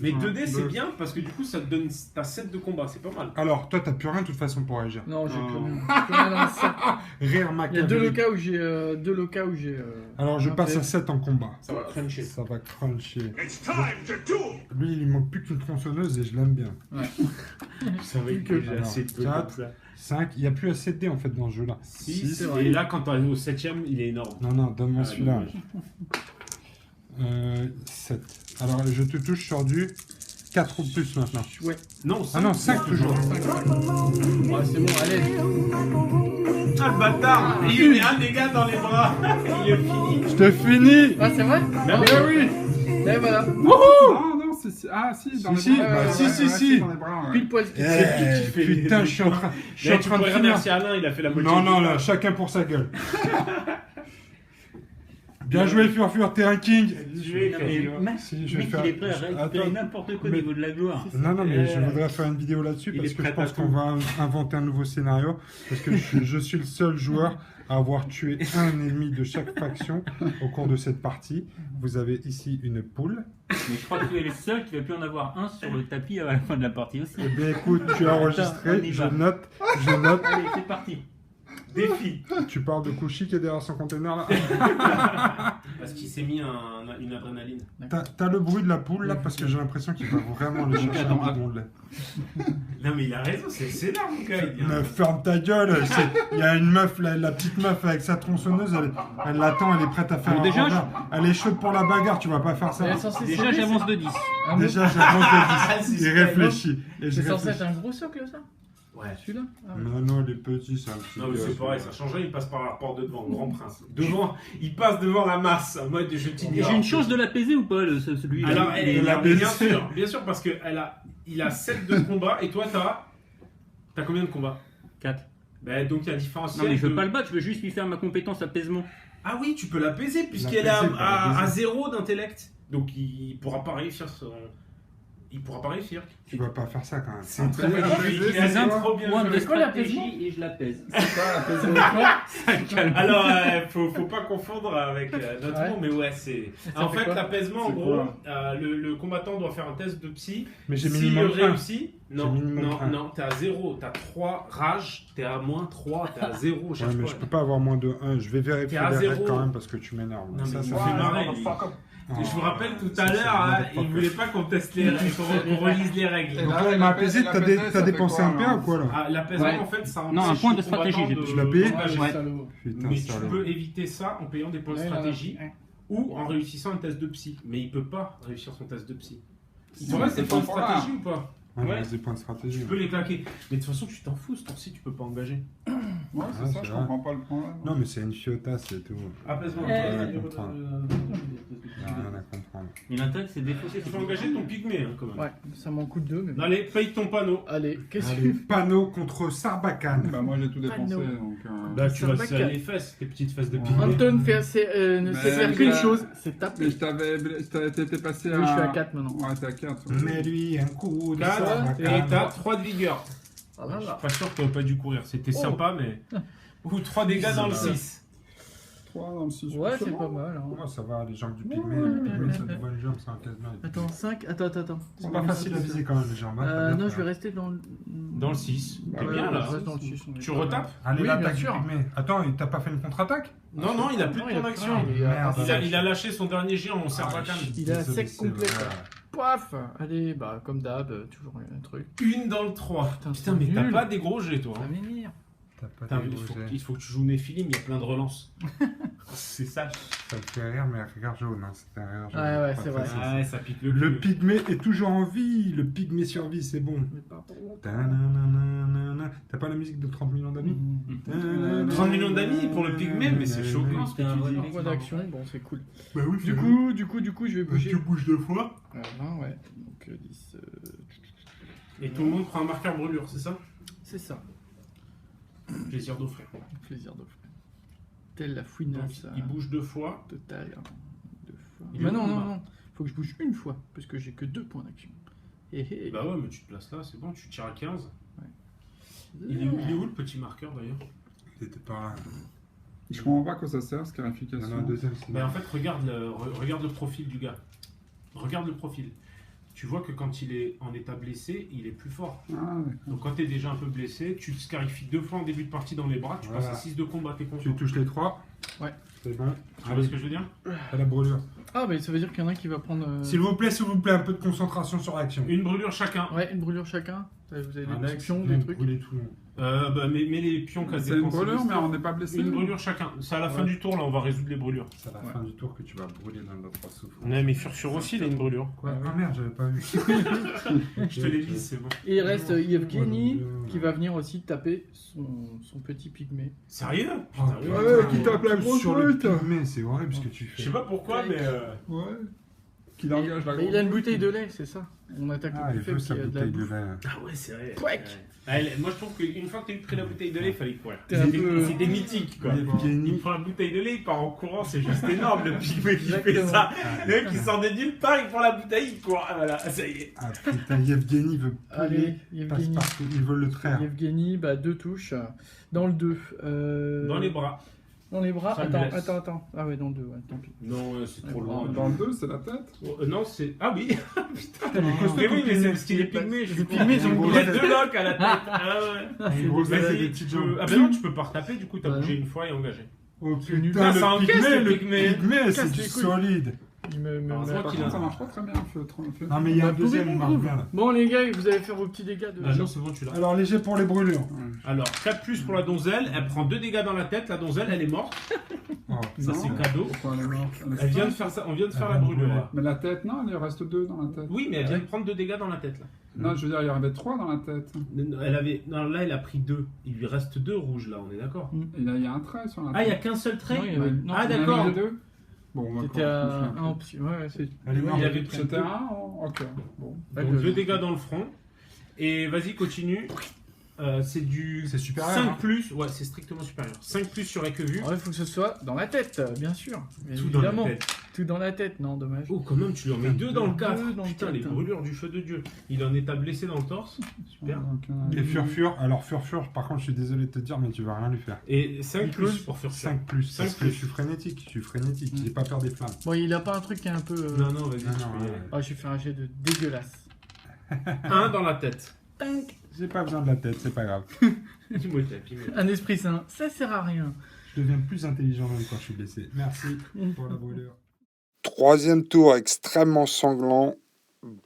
Mais Ouais, 2 dés, c'est deux. bien, parce que du coup, ça te donne. T'as 7 de combat, c'est pas mal. Alors, toi, t'as plus rien de toute façon pour agir. Non, j'ai Non. plus rien. J'ai plus rien dans le sac. Rire Il y a macabre. deux locaux où j'ai. Alors, je un passe fait. à 7 en combat. Ça va cruncher. Ça va cruncher. Lui, il manque plus qu'une tronçonneuse et je l'aime bien. Ça va être que- j'ai Alors, assez peu 4. comme ça. 5. Il n'y a plus assez de dés en fait dans ce jeu-là. 6, c'est vrai. et là, quand t'arrives au 7ème, il est énorme. Non, donne-moi Ah, celui-là. dommage. 7. Alors, je te touche sur du 4 ou plus maintenant. Ouais. Non, Ah non, 5 toujours. Ouais, c'est bon, allez. Ah, le bâtard Il lui met un dégât dans les bras. Il est fini. Je te finis. Ah, c'est vrai Ben oui. Et voilà. Ah non, ah si, dans les Si, bras. bah, Ouais, si, ouais, si, ouais, si. dans les bras, ouais. Pile poil ce qui Eh, qui fait putain, les- je suis en train, je suis Là, en tu train de pourrais finir. remercier Alain, il a fait la moitié. Non, là, chacun pour sa gueule. Bien joué, Furfur, t'es un king. Si, je vais faire. Il est prêt à récupérer Attends. n'importe quoi au Mais- niveau de la gloire. Non, mais je voudrais faire une vidéo là-dessus il parce est que je prêt à pense qu'on tout. va inventer un nouveau scénario. Parce que je suis le seul joueur à avoir tué un ennemi de chaque faction au cours de cette partie. Vous avez ici une poule. Mais je crois que tu es le seul qui va plus en avoir un sur le tapis à la fin de la partie aussi. Eh bien, écoute, tu as on enregistré, y je va. note. Allez, c'est parti. Défi. Tu parles de Kouchi qui est derrière son conteneur là. Parce qu'il s'est mis une adrénaline. T'as le bruit de la poule là parce que j'ai l'impression qu'il va vraiment le chercher un bidon de lait. Non, mais il a raison, c'est là, mon gars. Il Mais ferme ta gueule, il y a une meuf, la petite meuf avec sa tronçonneuse, elle l'attend, elle est prête à faire Bon, un déjà, renvers. Elle est chaude pour la bagarre, tu vas pas faire ça. Elle est censée Déjà, sauver, j'avance de 10. c'est- Déjà, j'avance de 10. C'est Il réfléchit. Et je C'est censé réfléchis. être un gros socle, ça Ouais. Celui-là Ah, ouais. Non, il est petit, c'est un petit Non, mais peu, c'est pareil, ça change rien, il passe par la porte de devant, grand prince. Devant, il passe devant la masse, en mode je Et t'ignore. j'ai une chance de l'apaiser ou pas, celui Alors, elle est de la là, bien baisser. sûr, parce que il a 7 de combat et toi, t'as combien de combat 4. Ben, donc il y a un différentiel. Non, mais je veux de- pas le battre, je veux juste lui faire ma compétence apaisement. Ah oui, tu peux l'apaiser puisqu'elle est L'apaiser, pas à l'apaiser. 0 d'intellect. Donc il pourra pas réussir son. Il pourra pas réussir. Tu vas pas faire ça quand même. C'est très bien. Il a un trop bien point de joué. C'est quoi l'apaisement stratégie et je l'apaise. Alors, faut pas confondre avec notre Ouais. mot, mais ouais, c'est. Ça En fait fait, quoi l'apaisement, en C'est gros, quoi le combattant doit faire un test de psy. Mais j'ai S'il minimum 1. réussit, non, minimum un. non, t'es à 0, t'as 3 rage, t'es à moins 3, t'es à 0, Ouais, cherche mais pas. je peux pas avoir moins de 1. Je vais vérifier T'es à les règles 0. quand même parce que tu m'énerves. Non, mais Ça il me fait marrer, lui. Oh, Je vous rappelle tout à ça, l'heure, c'est hein, motherfucker. il voulait pas qu'on teste les règles, qu'on relise les règles. Et Donc là, là, il m'a apaisé, l'apaisé, t'as ça fait dépensé quoi, un PA là ou quoi là Ah, l'apaisement, Ouais. en fait, ça Non, un empêche point de le stratégie, combattant j'ai de- Tu l'as payé d'engager. Ouais. Salaud. Putain, Mais ça tu allait. peux éviter ça en payant des points de Ouais, stratégie ouais. ou en réussissant un test de psy. Mais il peut pas réussir son test de psy. Il te Ouais, reste c'est des points de pas pour là. stratégie ou pas Ouais, Ouais. mais des points de stratégie. Tu peux les claquer. Mais de toute façon, tu t'en fous, ce tour-ci, tu peux pas engager. Ouais, c'est Ah, ça, c'est je vrai. comprends pas le problème. Non, mais c'est une fiota, c'est tout. Apaisement. rien à comprendre. Il y a rien à comprendre. Mais l'intérêt, c'est de défausser. Tu peux engager ton pygmée, hein, quand même. Ouais, ça m'en coûte 2, mais bon. Allez, paye ton panneau. Allez, qu'est-ce Allez, que... panneau contre Sarbacane. Bah, moi j'ai tout dépensé, Panneau. donc. Bah, tu vas Ça te va serrer calme. les fesses, tes petites fesses de Ouais. pygmée. Anton ne Mais sait faire qu'une là- chose, c'est Mais taper. t'étais passé à. Oui, je suis à 4 maintenant. Ouais, t'es à 4. Mais lui, un coup de 4, et Sarbacane. t'as 3 de vigueur. Ah là Je suis là. pas sûr que t'aurais pas dû courir. C'était Oh. sympa, mais. Ou 3 dégâts dans le 6. 3 dans le 6. Ouais, c'est pas mal. Hein. Moi, ça va, les jambes du pygmée. Ouais. Le pygmée, c'est de bonnes jambes, c'est un casse-bien. Attends, 5. Attends. C'est pas facile à viser quand même, les jambes. hein, t'as bien Non, fait, je vais hein. rester dans le. Dans le 6. T'es Ouais, bien là. je reste dans le 6. Tu retapes Allez, Oui, l'attaque bien du sûr. pygmée. Attends, et t'as pas fait une contre-attaque Non, non, il a plus de Non, il a ton plus action. rien, il est à- Merde. Il a lâché son dernier jet en Sarbacane. Il est à Désolé, sec c'est complet, vrai. Paf. Allez, bah, comme d'hab, toujours un truc. Une dans le 3. Putain, Putain, mais c'est t'as nul. pas des gros jets, toi. Ça m'énerve. T'as pas Putain, débouché. il faut que tu joues Néphilim, il y a plein de relances. C'est ça. Ça te fait rire, mais regarde jaune, hein, c'était un rire jaune. Ouais, Pas c'est très vrai. sensé. Ouais, ça pique le Le cul. pygmée est toujours en vie. Le pygmée survit, c'est bon. Mais pas pour longtemps. Ta-na-na-na-na-na. T'as pas la musique de 30 millions d'amis Mmh. 30 millions d'amis pour le pygmée, mais c'est choquant ce que tu dis. Un point d'action, bon, c'est cool. Bah oui, Du coup, je vais bouger. tu bouges deux fois. 20, ouais. Donc 10. Et tout le monde prend un marqueur brûlure, c'est ça C'est ça. Plaisir d'offrir. Plaisir d'offrir. Telle la Donc, fouinasse. il bouge 2 fois. Total. 2 fois. Il est Bah où, non, le non, bar non. Faut que je bouge une fois, parce que j'ai que 2 points d'action. Bah ouais, mais tu te places là, c'est bon, tu tires à 15. Ouais. Il est où le petit marqueur d'ailleurs? Il était pas là. Je comprends pas à quoi ça sert, Il y en a un Bah, scarification. deuxième. Mais en fait, regarde le profil du gars. Regarde le profil. Tu vois que quand il est en état blessé, il est plus fort. Ah, d'accord. Donc quand tu es déjà un peu blessé, tu te scarifies 2 fois en début de partie dans les bras, tu Voilà. passes à 6 de combat, t'es content. Tu touches les 3. Ouais. C'est bon. Tu vois ce que je veux dire? À la brûlure. Ah, bah ça veut dire qu'il y en a un qui va prendre. S'il vous plaît, un peu de concentration sur l'action. Une brûlure chacun. Ouais, une brûlure chacun. Vous avez des Alex, petits pions, non, des trucs. brûler tout le monde. Bah, mets les pions qu'a C'est une dépensé brûlure, mais Lester. on n'est pas blessé. Une brûlure chacun. C'est à la fin Ouais. du tour, là, on va résoudre les brûlures. C'est à la Ouais. fin du tour que tu vas brûler dans notre souffle. Ouais, mais Furfur aussi, il a une brûlure. Quoi? Ah merde, j'avais pas vu. Je te l'ai dit, c'est bon. Et il reste Yevgeny Ouais. qui va venir aussi taper son petit pygmée. Sérieux? Oh, Putain, Ouais, putain, qui tape la grosse sur le brute. pygmée, c'est horrible ce que tu fais. Je sais pas pourquoi, mais. Ouais. Qu'il engage la Mais il a grosse une brute. bouteille de lait, c'est ça. On attaque Ah, le il plus veut faible sa qui a de la bouteille de bouffe. lait. Ah ouais, c'est vrai. Pouac. Moi, je trouve qu'une fois que tu as pris la bouteille de lait, il fallait courir. T'es un peu- C'était mythique, quoi. Il Yevgeny. prend la bouteille de lait, il part en courant, c'est juste énorme, le pygmée qui fait Exactement. ça. Le mec, il sort de nulle part, il prend la bouteille, il court. Ah, voilà, ça y est. Ah putain, Yevgeny veut Allez, passe Yevgeny. partout, il veut le traire. Yevgeny, bah 2 touches. Dans le 2. Dans les bras. Dans les bras. Ça me laisse. Attends. Ah ouais, dans le 2, ouais, tant pis. Non, c'est trop loin. loin. Dans le 2, c'est la tête. Non, c'est. Ah oui! Putain, mais costaud, Mais oui, mais c'est ton parce qu'il est pygmée. Je Les pygmées, ils ont Il une a grosse 2 loques à la tête. Ah ouais. Une grosse Vas-y, tête et des tu petites peux- jambes. Ah ben non, tu peux pas retaper, du coup, t'as Bah bougé non. une fois et engagé. Oh C'est nul. putain, Ça encaisse, le pygmée. c'est Casse du les couilles. solide. Il me Heureusement Par qu'il contre, a- ça marche pas très bien, feutre. Non mais il y a un Bah, deuxième, il pouvez-vous marche vous bien là. Bon les gars, vous allez faire vos petits dégâts de. Ah non, c'est bon, tu l'as. Alors léger pour les brûlures. Alors, 4 plus pour la donzelle, elle prend 2 dégâts dans la tête, la donzelle, elle est morte. Oh, Ça, Non. c'est cadeau. Pourquoi elle est morte? Elle vient de faire ça, on vient de faire la vient de brûlure. brûler. là. Mais la tête, non, il en reste 2 dans la tête. Oui, mais elle vient de prendre 2 dégâts dans la tête là. Non, je veux dire, il y en avait 3 dans la tête. Elle avait. Non, là, elle a pris 2. Il lui reste 2 rouges là, on est d'accord. Et là, il y a un trait sur la tête. Ah, il n'y a qu'un seul trait Non, il y avait- non, Ah, il y en avait d'accord. deux. Bon, on va C'était à 1 option. Ouais, c'est. Elle est morte. Il avait pris C'était 2. un? Ok. Bon. Donc 2 dégâts dans le front. Et vas-y, continue. C'est du C'est supérieur, 5 hein. plus. Ouais, c'est strictement supérieur. 5 plus sur équevue. Il faut que ce soit dans la tête, bien sûr. Bien Tout dans la évidemment. tête. Tout dans la tête, non, dommage. Oh, quand même, tu lui en mets 2 dans le Deux cadre. dans le Putain, cadre. les brûlures du feu de Dieu. Il en est à blessé dans le torse. Super. Donc, Et Furfur, alors Furfur, par contre je suis désolé de te dire mais tu vas rien lui faire. Et 5 plus Nicolas, pour faire ça. 5 plus, Cinq parce que plus. je suis frénétique, j'ai pas peur des flammes. Bon, il a pas un truc qui est un peu. Non, non, vas-y, Non, tu non, peux y aller. Ah, je vais faire un jet de dégueulasse. 1 dans la tête. J'ai pas besoin de la tête, c'est pas grave. Dis-moi le tapis, mais- Un esprit sain, ça sert à rien. Je deviens plus intelligent même quand je suis blessé. Merci pour la brûlure. Troisième tour extrêmement sanglant,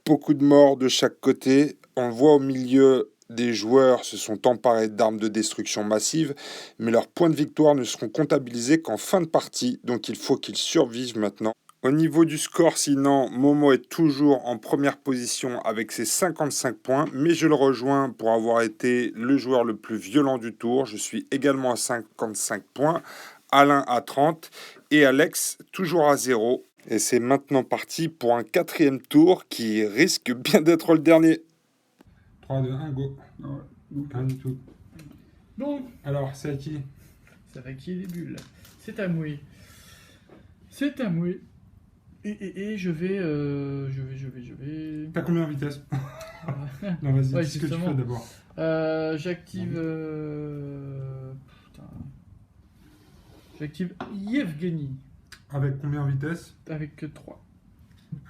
beaucoup de morts de chaque côté. On voit au milieu des joueurs se sont emparés d'armes de destruction massive, mais leurs points de victoire ne seront comptabilisés qu'en fin de partie, donc il faut qu'ils survivent maintenant. Au niveau du score, sinon, Momo est toujours en première position avec ses 55 points, mais je le rejoins pour avoir été le joueur le plus violent du tour. Je suis également à 55 points, Alain à 30 et Alex toujours à 0. Et c'est maintenant parti pour un 4e tour qui risque bien d'être le dernier. 3, 2, 1, go. ouais. Donc, Rien du tout. Donc, Alors, c'est à qui? ça va qui les bulles. C'est à mouiller. C'est à mouiller. Et je vais. T'as combien en vitesse? Non, vas-y, Ouais, dis ce que tu justement. fais d'abord. J'active. Putain. J'active Yevgeny Avec combien en vitesse? avec 3.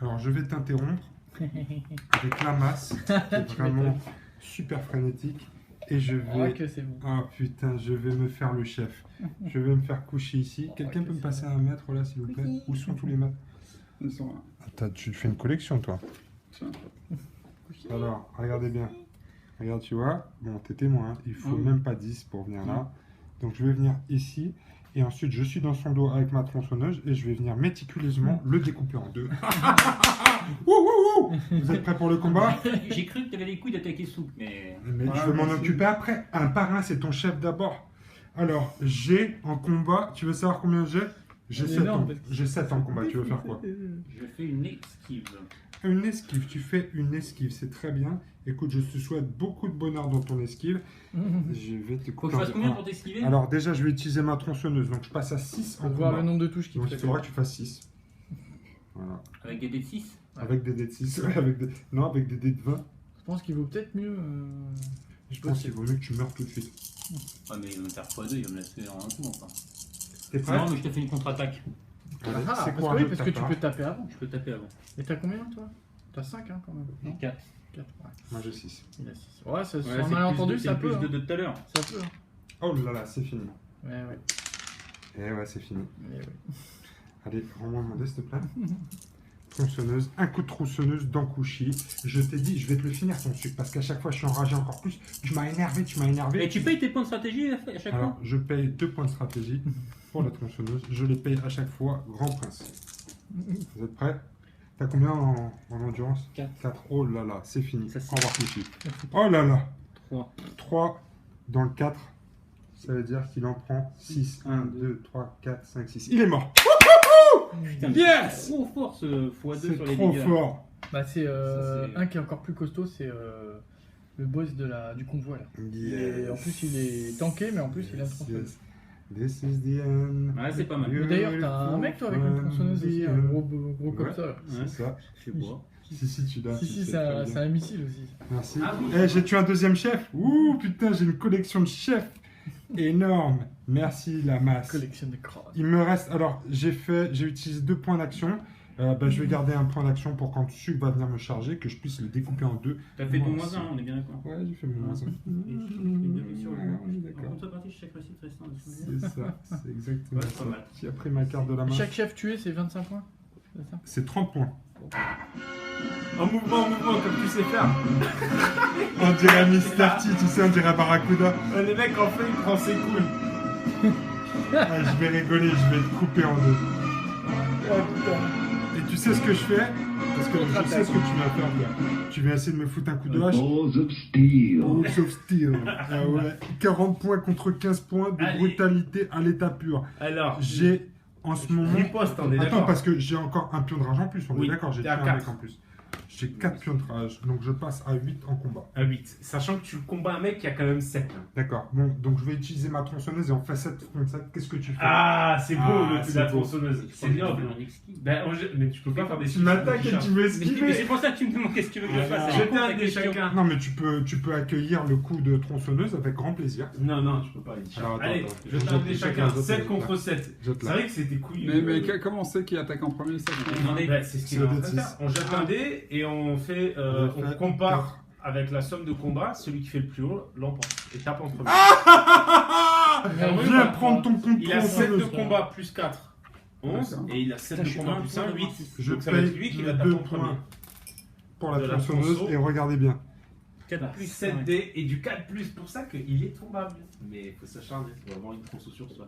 Alors, je vais t'interrompre avec la masse, qui est vraiment super frénétique. Et je Ah, vais... que c'est bon. Ah putain, je vais me faire le chef. Je vais me faire coucher ici. Quelqu'un peut me passer un mètre là, s'il vous plaît? Où sont tous les mètres? ils sont là. Attends, tu fais une collection, toi. Tiens. Alors, regardez bien. Regarde, tu vois. Bon, t'es témoin. Hein. Il faut même pas 10 pour venir là. Donc, je vais venir ici. Et ensuite, je suis dans son dos avec ma tronçonneuse. Et je vais venir méticuleusement le découper en deux. Wouh, wouh, wouh. Vous êtes prêts pour le combat? J'ai cru que tu avais les couilles d'attaquer Souk, mais. Mais Ouais, je vais m'en merci. occuper après. Un par un, c'est ton chef d'abord. Alors, j'ai en combat. Tu veux savoir combien j'ai? J'ai Mais 7 non, ans. parce que- J'ai 7 en combat. Tu veux faire quoi? Je fais une esquive. Une esquive, tu fais une esquive, c'est très bien. Écoute, je te souhaite beaucoup de bonheur dans ton esquive. Je vais te Faut que couper je en fasse deux. combien pour t'esquiver? Alors déjà, je vais utiliser ma tronçonneuse, donc je passe à 6 en Pour voir combat. le nombre de touches qui Donc te il fait. faudra que tu fasses 6. Voilà. Avec des dés de 6? Avec des dés de 6, avec des... Non, avec des dés de 20. Je pense qu'il vaut peut-être mieux. Je pense qu'il vaut mieux que tu meurs tout de suite. Ouais, mais il va me faire x2, il va me laisser en un coup, enfin. T'es prêt? Non, mais je te fais une contre-attaque. Allez, Ah, c'est parce quoi que un oui, jeu de parce que ta tu part peux taper avant. Je peux taper avant. Et t'as combien toi? T'as 5 hein, quand même. Non 4. 4, ouais. Moi j'ai 6. Il a 6. Ouais, ça, Ouais, sur un c'est malentendu, plus ça plus peut. de Hein. de tout à l'heure. Ça peut. Hein. Oh là là, c'est fini. Ouais, ouais. Eh ouais, c'est fini. Ouais, ouais. Allez, rends-moi mon dé, s'il te plaît. Tronçonneuse, un coup de tronçonneuse dans Kushi. Je t'ai dit, je vais te le finir ton sucre parce qu'à chaque fois je suis enragé encore plus. Tu m'as énervé, tu m'as énervé. Et tu payes tes points de stratégie à chaque Alors, fois? je paye 2 points de stratégie pour la tronçonneuse. Je les paye à chaque fois, grand prince. Vous êtes prêts? T'as combien en endurance? 4. Oh là là, c'est fini. Ça, c'est- Au revoir, Kushi. Oh là là. 3. 3 dans le 4. Ça veut dire qu'il en prend 6. 1, 2, 3, 4, 5, 6. Il est mort. Putain, mais Yes! c'est trop fort ce x2 C'est sur les trop dégâts. fort. Bah, c'est Ça, c'est- un qui est encore plus costaud, c'est le boss du convoi là. Et en plus, il est tanké, mais en plus, il a une tronçonneuse. This is the end. Ouais, c'est pas mal. Mais d'ailleurs, t'as un mec toi avec une tronçonneuse aussi, un gros comme Ouais. ça là. C'est ça. Je sais pas. Si, tu l'as. Si, tu si, sais c'est très un, bien. c'est un missile aussi. Merci. Ah oui. Eh, j'ai tué un deuxième chef. Ouh, putain, j'ai une collection de chefs énorme. Merci, la masse. Collection de crânes. Il me reste. Alors, j'ai utilisé 2 points d'action. Je vais garder un point d'action pour quand Suc va venir me charger, que je puisse le découper en 2. T'as fait ton Moi, moins 1, on est bien d'accord. Ouais, j'ai fait mon moins 1. D'accord. Contrepartie chaque réussite restant. C'est ça, c'est exactement Ouais, c'est ça. pas mal. Qui a pris ma carte de la main? Chaque chef tué, c'est 25 points. C'est ça. C'est 30 points. En mouvement, comme tu sais faire. On dirait Mr. T, tu sais, on dirait Barracuda. Les mecs, en fait, il prend ses couilles. Ah, je vais rigoler, je vais te couper en 2. Et tu sais ce que je fais? Parce que je sais ce que tu vas faire, toi. Tu vas essayer de me foutre un coup de hache. Balls of steel. Balls of Steel. Ah ouais. 40 points contre 15 points de Allez. brutalité à l'état pur. Alors, J'ai en ce moment. riposte, on est Attends, d'accord. parce que j'ai encore un pion de rage en plus. On Oui, est d'accord, j'ai t'es tué à un 4. mec en plus. J'ai 4 pions de rage, donc je passe à 8 en combat. À 8. Sachant que tu combats un mec qui a quand même 7. D'accord. Bon, donc je vais utiliser ma tronçonneuse et on fait 7 contre 7. Qu'est-ce que tu fais? Ah, c'est beau Ah, le truc de la c'est beau. tronçonneuse. C'est bien. Ben, mais tu peux pas faire des Tu m'attaques et tu veux Mais c'est esquiver. pour ça que tu me demandes qu'est-ce que tu veux que je fasse. Je Réponds à t'ai ta un des question. chacun. Non, mais tu peux accueillir le coup de tronçonneuse avec grand plaisir. Non, tu peux pas. Alors, attends, Allez, attends. je Je t'ai un jette des les chacun. chacun, 7 je contre jette 7. Jette C'est là. vrai que c'était couilles. Mais comment on sait qui attaque en premier ça Demandez. Ben, c'est ce qu'il C'est est en le train de D6. faire. On jette un dé et on fait, On on fait compare avec la somme de combat. Celui qui fait le plus haut l'emporte et tape en premier. Viens prendre ton compte Il a 7 de tronçonneuse. combat plus 4. 11 D'accord. et il a 7 Putain, de je suis combat un plus point 1, de 8. moins. Je Donc ça va être paye lui qui va 2 taper en premier. points pour la De la tronçonneuse tronçon. et regardez bien. 4 plus 7 dés et du 4 plus, pour ça qu'il est tombable. Mais il faut s'acharner, il faut avoir une tronçon sur soi.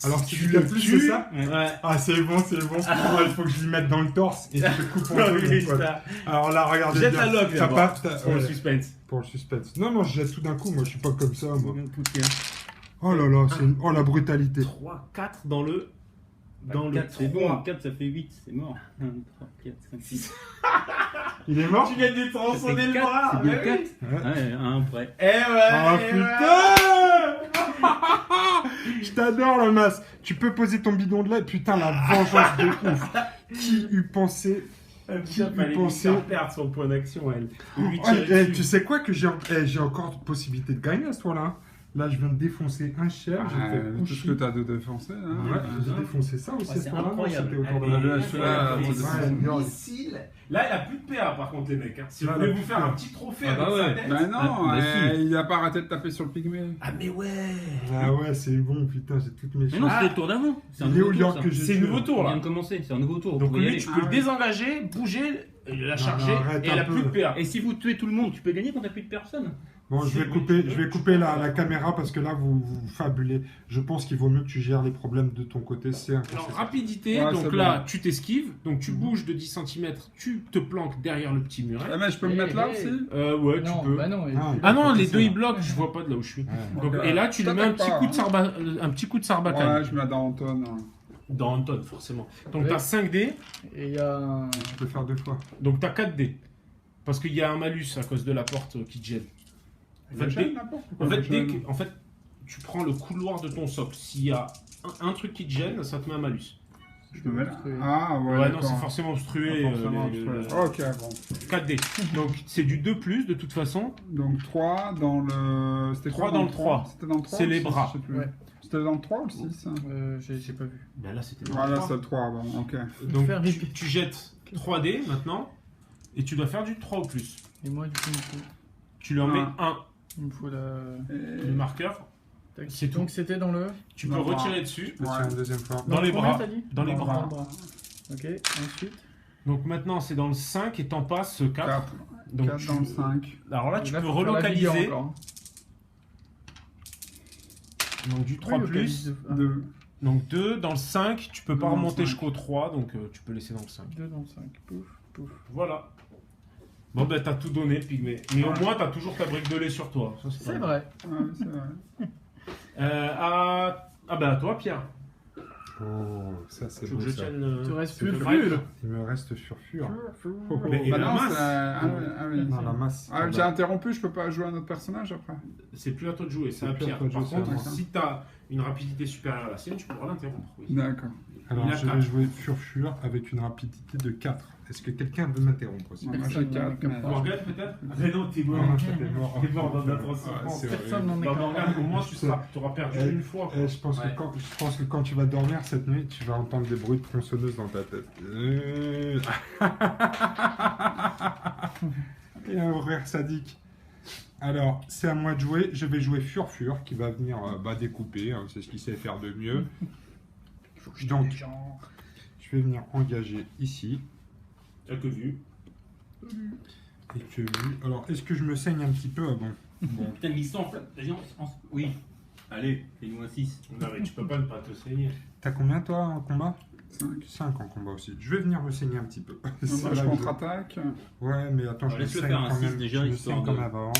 Alors Si si tu tu le plus, tues- c'est ça? Ouais. Ah, c'est bon, c'est bon. Il faut que je lui mette dans le torse et je te coupe en deux, Oui, mon pote. ça. Alors là, regardez Jette bien. la lock, Ça d'abord. part, Pour le ouais, suspense. pour le suspense. Non, non, je jette tout d'un coup. Moi, je suis pas comme ça, moi. Poutier. Oh là là, oh la brutalité. 3, 4 dans le. Dans le 4 c'est bon, 3. 4 ça fait 8, c'est mort. 1, 3, 4, 5, 6. Il est mort? Tu viens de tronçonner le bras. C'est bien mais 4. oui. Ouais. Ouais, 1 près. Eh ouais. Oh eh ouais. putain! Je t'adore, le mas. Tu peux poser ton bidon de lait. Putain, la vengeance de ouf. Qui eût pensé? Putain, fallait lui pensait- faire perdre son point d'action, elle. Lui Oh, tirer tu dessus. sais quoi que j'ai encore possibilité de gagner à ce tour-là. Là, je viens de défoncer un chef. J'ai fait Tout ce coucher. que t'as de défoncer. Hein. Ouais, j'ai défoncé ça aussi Ouais, à ce c'est tour-là. incroyable. C'était autour de Allez, la là, celui-là, allez, c'est c'est des- un missile. Là, il a plus de PA par contre, les mecs. Hein. Si Là, vous il a voulez plus vous de faire PA. un petit trophée Ah bah avec ouais. sa tête. Ben non, bah si. il a pas arrêté de taper sur le pygmée. Ah, mais ouais. Ah ouais, c'est bon, putain, j'ai toutes mes Mais non, chances. c'était le tour d'avant. C'est un Il est où nouveau tour, York ça. que j'ai C'est tué, nouveau là tour Il vient là. de commencer, c'est un nouveau tour. Donc vous pouvez y lui, aller. tu peux le désengager, bouger, la charger non, arrête et elle un a plus de peu. PA. Et si vous tuez tout le monde, tu peux gagner quand t'as plus de personne. Bon, je vais couper la caméra parce que là, vous fabulez. Je pense qu'il vaut mieux que tu gères les problèmes de ton côté. C'est un Alors, rapidité, Ouais, donc c'est là, bon. tu t'esquives, donc tu bouges de 10 cm, tu te planques derrière le petit muret. Ah, mais je peux me mettre là hey. aussi Ouais, Non, tu peux. bah non. Ah, Ah non, Ok, les c'est deux ils là. bloquent, je vois pas de là où je suis. Ouais. Donc, Ok. et là, tu lui mets un petit coup de sarbacane. Ouais, je mets dans Anton. Dans Anton, forcément. Donc Ouais. t'as 5 dés, Et il y a un... Je peux faire 2 fois. donc t'as 4 dés. Parce qu'il y a un malus à cause de la porte qui te gêne. En fait, Gêne, dès- n'importe En quoi, fait, gêne. en fait, tu prends le couloir de ton socle. S'il y a un truc qui te gêne, ça te met un malus. Je peux mettre. obstruer. Ah, ouais, Ouais, non, d'accord. c'est forcément obstrué. Ah, forcément, ok, bon. 4 dés. Donc c'est du 2+, de toute façon. Donc 3 dans le. C'était 3 quoi dans le 3. C'était dans le 3. C'est ou les le 6, bras. je sais plus. Ouais. C'était dans le 3 ou le 6 J'ai pas vu. Ben là, c'était Voilà, c'est le 3, bon, ok. Donc Faire tu, répéter. tu jettes 3 dés maintenant. Et tu dois faire du 3 ou plus. Et moi, du coup, Tu lui en mets un. il me faut la... Le marqueur. Tac. C'est tout. Donc c'était dans le... Tu Dans peux le bras. retirer dessus. Je peux tirer une deuxième fois. Dans les combien, bras. t'as dit Dans les bras. Dans le bras. Ok, ensuite... Donc maintenant, c'est dans le 5 et t'en passes 4. 4. Donc 4 dans le 5. Alors là, tu Là, peux faut faire la relocaliser. figure encore, hein. Donc du 3 Oui, plus. localise de- 2. Donc 2 dans le 5. Tu peux pas Dans le remonter 5. jusqu'au 3. Donc tu peux laisser dans le 5. 2 dans le 5. Pouf, pouf. Voilà. Bon, ben t'as tout donné, Pygmée. Mais au moins, t'as toujours ta brique de lait sur toi. Ça, C'est pas mal. vrai. Ouais, c'est vrai. Ah ben à toi, Pierre. Oh, ça c'est Tu veux beau que je ça. tienne Il te reste c'est plus le le break. flux. Il me reste furfure. Mais- et Bah la non, masse. c'est. Ah oui. Non, la masse. Ah, j'ai interrompu, je peux pas jouer un autre personnage après. C'est plus à toi de jouer, c'est C'est à plus à Pierre. toi de Par jouer, c'est à contre, moi. si t'as une rapidité supérieure à la sienne, tu pourras l'interrompre. Oui. D'accord. Alors, Il a je vais quatre. jouer furfure avec une rapidité de 4. Est-ce que quelqu'un veut m'interrompre aussi? Moi, j'ai Personne 4. n'en a Mais... Morgane, peut-être Mais non, t'es mort. Non, j'étais mort. T'es mort dans notre Ouais, souffrance. c'est Personne horrible. n'en est Bah, capable. Morgane, au moins, tu sais. auras perdu Eh, une fois. quoi. Je pense, Ouais. je pense que quand tu vas dormir cette nuit, tu vas entendre des bruits de tronçonneuse dans ta tête. Et un horaire sadique. Alors, c'est à moi de jouer. Je vais jouer Furfure qui va venir découper. Hein, c'est ce qu'il sait faire de mieux. Donc, je vais venir engager ici. T'as que vu. Et que lui. Alors, est-ce que je me saigne un petit peu avant? Bon. Putain, le glissant, vas-y, oui. Allez, fais-nous un 6. Non, mais tu peux pas ne pas te saigner. T'as combien toi en combat? 5. 5 en combat aussi. Je vais venir me saigner un petit peu. C'est Moi, là je que contre-attaque. Ouais, mais attends, je me laisse-le saigne faire un quand 6 même. déjà, je me histoire saigne quand de- même avant.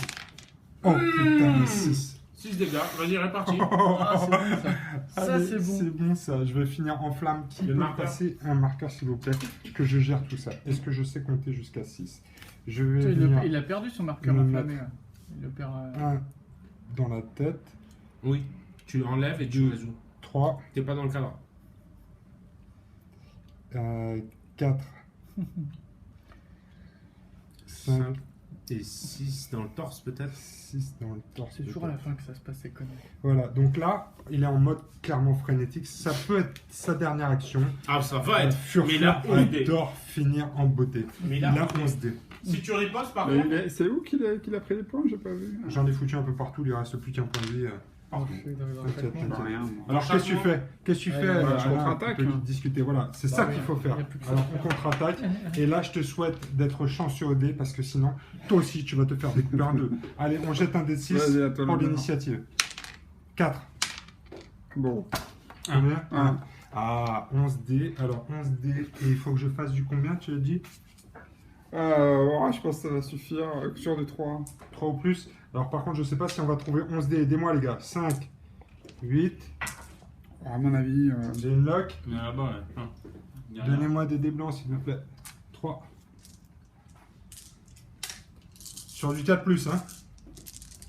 Oh putain, 6. 6 dégâts, vas-y, répartis. Ah, c'est bon, ça. Ça, c'est bon. C'est bon ça. Je vais finir en flamme. Qui Le peut marqueur. passer un marqueur s'il vous plaît? Que je gère tout ça. Est-ce que je sais compter jusqu'à 6? Je vais Il venir il a perdu son marqueur me enflammé. là. Il le perd. 1 dans la tête. Oui, tu l'enlèves et tu Deux. résous. 3, T'es pas dans le cadre. 4, 5, 5 et 6 dans le torse, peut-être. 6 dans le torse. C'est toujours à la fin que ça se passe, ces conneries. Voilà, donc là, il est en mode clairement frénétique. Ça peut être sa dernière action. Ah, ça va être. Furfure Mais là, 11 dés. adore finir en beauté. Mais Il a là, 11 dés. si tu riposes, par Mais contre. c'est où qu'il a pris les points? J'ai pas vu. J'en ai foutu un peu partout, il ne reste plus qu'un point de vie. T'inquiète, t'inquiète. Rien. Alors qu'est-ce que tu fais? Qu'est-ce que tu Ouais, fais voilà, je Alain contre-attaque, On peut hein. discuter, voilà. C'est ça qu'il faut faire. il y a plus que ça. Alors on contre-attaque. Et là, je te souhaite d'être chanceux au dé parce que sinon, toi aussi, tu vas te faire découper en deux. Allez, on jette un dé de 6 Vas-y, à toi pour l'honneur. l'initiative. 4. Bon. Combien? Un. Ah, 11 dés. Alors 11 dés. Et il faut que je fasse du combien, tu as dit? Je pense que ça va suffire. Sur du 3. 3 ou plus. Alors par contre, je sais pas si on va trouver 11 dés. Aidez-moi les gars. 5, 8. À mon avis. J'ai une lock. Il y en a là-bas, là. Non. Il y a rien. Donnez-moi des dés blancs s'il vous plaît. 3. Sur du 4 plus, hein.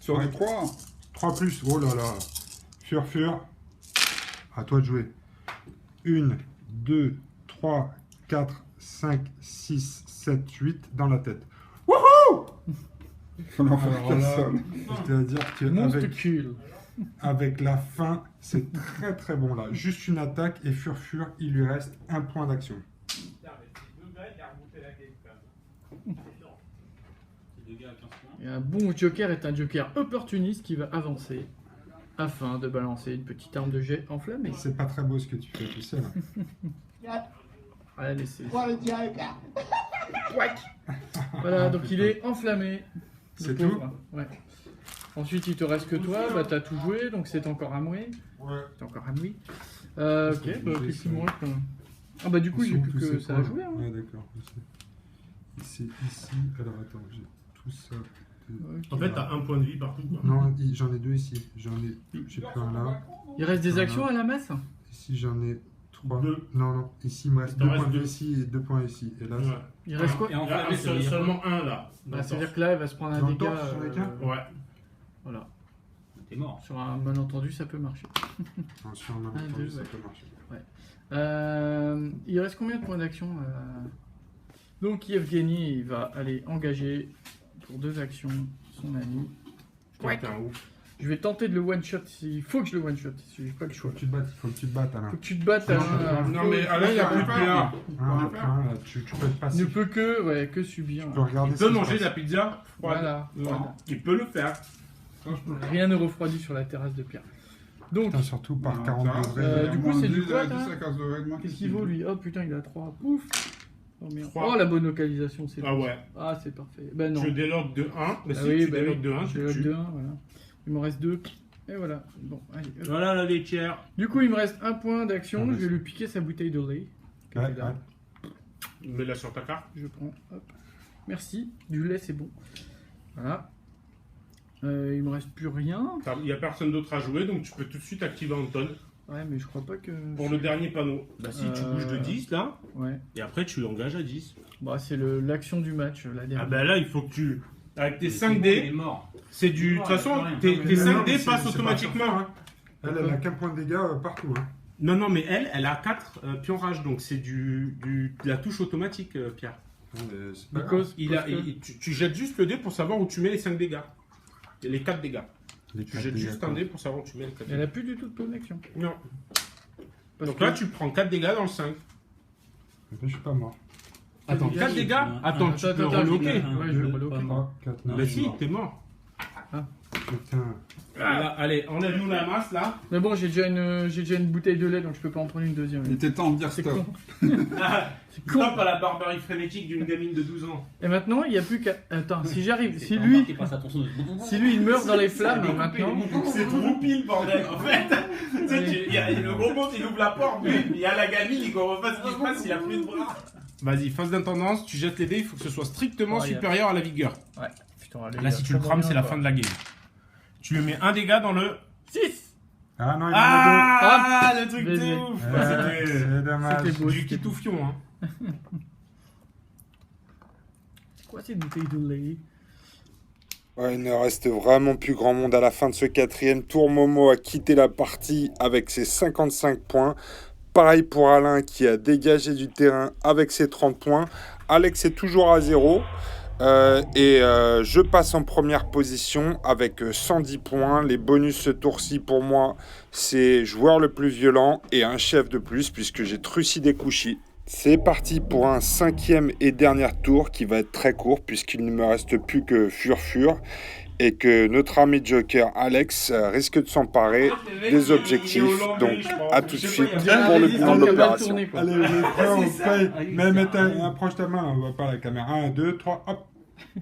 Sur Ouais. du 3. 3 plus. Oh là là. Furfure. À toi de jouer. 1, 2, 3, 4, 5, 6, 7, 8 dans la tête. Il faut en faire Alors qu'un là, seul. je dois dire que Monstre kill. avec la fin, c'est très très bon là. Juste une attaque et Furfure, il lui reste un point d'action. Les dégâts à 15 points. Et un bon joker est un joker opportuniste qui va avancer afin de balancer une petite arme de jet enflammée. C'est pas très beau ce que tu fais, tu sais là. Allez, c'est... Voilà, donc il est enflammé. le C'est pauvre. Ouais. Ensuite, il te reste que toi, bah t'as tout joué, donc c'est encore à moi. Ouais. C'est encore à moi. Ok, faut bah bouger, qu'est-ce qu'il ça. me reste? Ah bah du coup, Ils j'ai sont plus tous que ces ça à points. jouer. Hein. Ouais, d'accord. C'est ici. Alors attends, j'ai tout ça. Ok. En fait, t'as un point de vie partout. quoi. Non, j'en ai 2 ici. J'ai plus un là. Il reste des actions à la masse? Ici, j'en ai 3. Deux. Non. Ici, il me reste Il t'en 2 reste points deux. ici et 2 points ici. Et là, Ouais. Il reste quoi? Et enfin, Là, seulement un là. Bah, c'est-à-dire que là, il va se prendre un Dans le dégât. torse, sur les cas Ouais. Voilà. T'es mort. Sur un malentendu, ça peut marcher. sur un malentendu, deux, ça ouais. peut marcher. Il reste combien de points d'action Donc Yevgeny, il va aller engager pour 2 actions son ami. Ouais, t'es un ouf. Je vais tenter de le one-shot. Il faut que je le one-shot. J'ai pas le Il faut choix. que tu te battes, il faut que tu te battes, Alain. Faut que tu te battes. Non, Alain. Non, mais Alain, il n'y a plus de PA. Tu peux être Il passif. ne peut que subir. Tu peux regarder Il ce peut qui se manger passe. de la pizza froide. Voilà. Non, il peut le faire. Rien ne refroidit sur la terrasse de Pierre. Donc, Putain, surtout par Non, 40 ça, degrés. du coup, c'est du quoi, 10 là à 15 degrés de moins. qu'est-ce qu'il vaut lui? Oh putain, il a 3. Pouf. Oh merde. Trois. Oh la bonne localisation, c'est Ah bon. ouais. Ah, c'est parfait. Ben non. Je délogue de 1. Mais Ah si oui, tu bah délogues oui. de 1, Je tu délogue tues. de 1, voilà. Il m'en reste 2. Et voilà. Bon, allez. hop. Voilà la laitière. Du coup, il me reste 1 point d'action. Ah, je vais vas-y. lui piquer sa bouteille de lait. qui Ouais, était là. ouais. Mets-la sur ta carte. Je prends. Hop. Merci. Du lait, c'est bon. Voilà. Il me reste plus rien. Il n'y a personne d'autre à jouer, donc tu peux tout de suite activer Anton Ouais, mais je crois pas que. pour le dernier panneau. Bah si, tu bouges de 10 là, Ouais. et après tu l'engages à 10. Bah, c'est l'action du match, la Ah dernière. bah là, il faut que tu... Avec tes C'est bon, il est 5D, mort. c'est du... De Non, toute façon, il y a rien. tes Non, mais 5D c'est- passent c'est automatiquement. pas hein. Elle a qu'un point de dégâts partout. Hein. Non, mais elle a 4 pions rage, donc c'est de la touche automatique, Pierre. Non, mais c'est pas grave. Because, Tu jettes juste le dé pour savoir où tu mets les 5 dégâts. Et les 4 dégâts. Les Tu quatre jettes dégâts, juste quoi. un dé pour savoir où tu mets les 4 Elle dégâts. a plus du tout de point d'action. Non. Parce Donc que- là, tu prends 4 dégâts dans le 5. Je suis pas mort. Attends, dégâts, 4 dégâts un- Attends, un- tu peux attends, reloquer. Ouais, je vais reloquer. 3, 4, 9. Bah si, t'es mort. Putain. Là, allez, enlève-nous la masse là. Mais bon, j'ai déjà une bouteille de lait, donc je peux pas en prendre une deuxième. Il était temps de dire C'est stop. con. C'est con. Pas la barbarie frénétique d'une gamine de 12 ans. Et maintenant, il n'y a plus qu'à. Attends, si j'arrive, si Embarqué lui, par sa tronçonneuse. si lui, il meurt dans les flammes maintenant. C'est trop pile, bordel. En fait, tu sais, il y a le gros monde, il ouvre la porte, lui, il y a la gamine, il comprend pas ce qui se passe, il a plus de bras. Vas-y, phase d'intendance, tu jettes les dés, il faut que ce soit strictement Oh, il y a- supérieur à la vigueur. Ouais. Putain, allez, Là, si tu le crames, c'est la fin de la game. Tu lui mets un dégât dans le 6. Ah non, il y en a Ah, le truc Baiser. de ouf. deux. Bah, Ouais, C'était c'est dommage. C'était beau. du c'était beau. kitoufion, hein. C'est quoi cette bouteille de lait? Ouais, il ne reste vraiment plus grand monde à la fin de ce 4e tour. Momo a quitté la partie avec ses 55 points. Pareil pour Alain qui a dégagé du terrain avec ses 30 points. Alex est toujours à 0. Je passe en première position avec 110 points. Les bonus ce tour-ci pour moi, c'est joueur le plus violent et un chef de plus puisque j'ai trucidé Kushi. C'est parti pour un 5e et dernier tour qui va être très court puisqu'il ne me reste plus que Furfur et que notre ami Joker Alex risque de s'emparer des objectifs. Donc à tout de suite pour le bilan de l'opération. Allez, les frères, on paye. Mais approche ta main, on voit pas la caméra. 1, 2, 3, hop.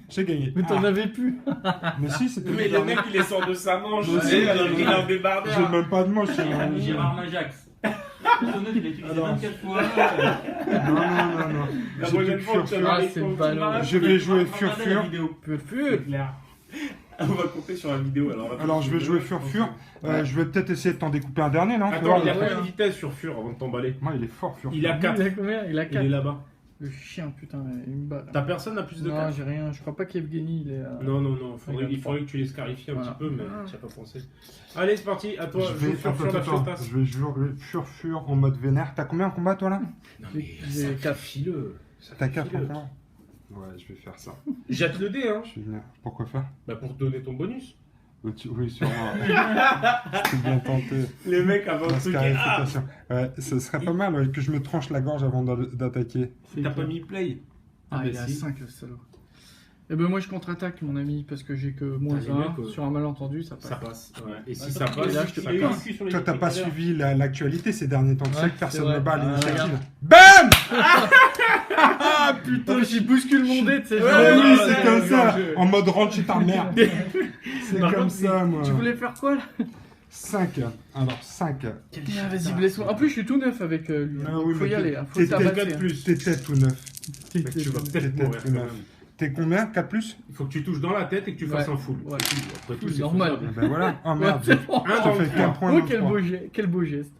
J'ai gagné. Mais t'en avais plus. Mais si, c'était Mais le mec, il est sort de sa manche, Je tu sais, sais, il a j'ai un débardeur. même pas de manche. Gérard Majax. La tronçonneuse, il l'a utilisé Alors. 24 fois. Non. La J'ai prochaine plus fois, tu Furfur. Ah, c'est le ballon. Je vais jouer Regardez la Furfur. vidéo. Furfur. Claire. On va compter sur la vidéo alors. Alors je vais jouer Furfur. Je vais peut-être essayer de t'en découper un dernier, non? Attends, il a Ouais. pas de vitesse sur Fur avant de t'emballer. Moi, il est fort, Furfur. Il a 4. Il a combien? Il a Il 4. est là-bas. Le chien, putain, il me bat. T'as personne à plus de Non, 4? j'ai rien. Je crois pas qu'Evgeny, il est. Non, Il a il faudrait que tu les scarifies un Voilà. petit peu, mais tu as pas pensé. Allez, c'est parti, à toi, Je vais, joue Furfur la fiestas. je vais jouer Furfur en mode vénère. T'as combien en combat toi là? Non, J'ai 4. fileux. T'as 4 en combat? Ouais, je vais faire ça. Jette le dé, hein. Je vais venir. Pourquoi faire? Bah pour te donner ton bonus. Oui, sûrement. C'est bien tenté. Les mecs avant La le truc. Ah, scarification. Ouais, ce serait pas mal ouais, que je me tranche la gorge avant d'attaquer. t'as pas mis play. Ah, il est à si. 5 le salaud. Eh ben moi je contre-attaque mon ami parce que j'ai que moins les 1 mecs, sur un malentendu ça passe. Ça passe. Ouais. Et si Ouais, ça toi, passe, là, je te ça passe. passe. Toi, t'as pas suivi l'actualité ces derniers temps. Tu sais Ouais, que personne c'est ne vrai. bat Ah, l'initiative. regarde. BAM! Ah putain j'y bouscule mon dé tu sais. Ouais, genre, oui, ah, c'est ouais, comme ouais, ça. ouais. En mode rentre chez ta mère. C'est Par comme contre, ça, moi. Tu voulais faire quoi là? 5. Alors, 5. Ah, vas-y blesse-moi. En plus je suis tout neuf avec lui. Ah oui, Faut mais y aller. Hein. Faut t'es s'abattre, tête hein. plus. T'es tête ou 9. Mec, tu vas T'es peut-être tête mourir ou quand 9. même. T'es combien? 4 plus? Il faut que tu touches dans la tête et que tu fasses Ouais. un full. Ouais. Après tout, Full, c'est normal. faisable. Ben voilà. Oh merde. Ouais, c'est bon. Un Ça dans fait le qu'un trois. point Oh dans quel le beau geste. Quel beau geste.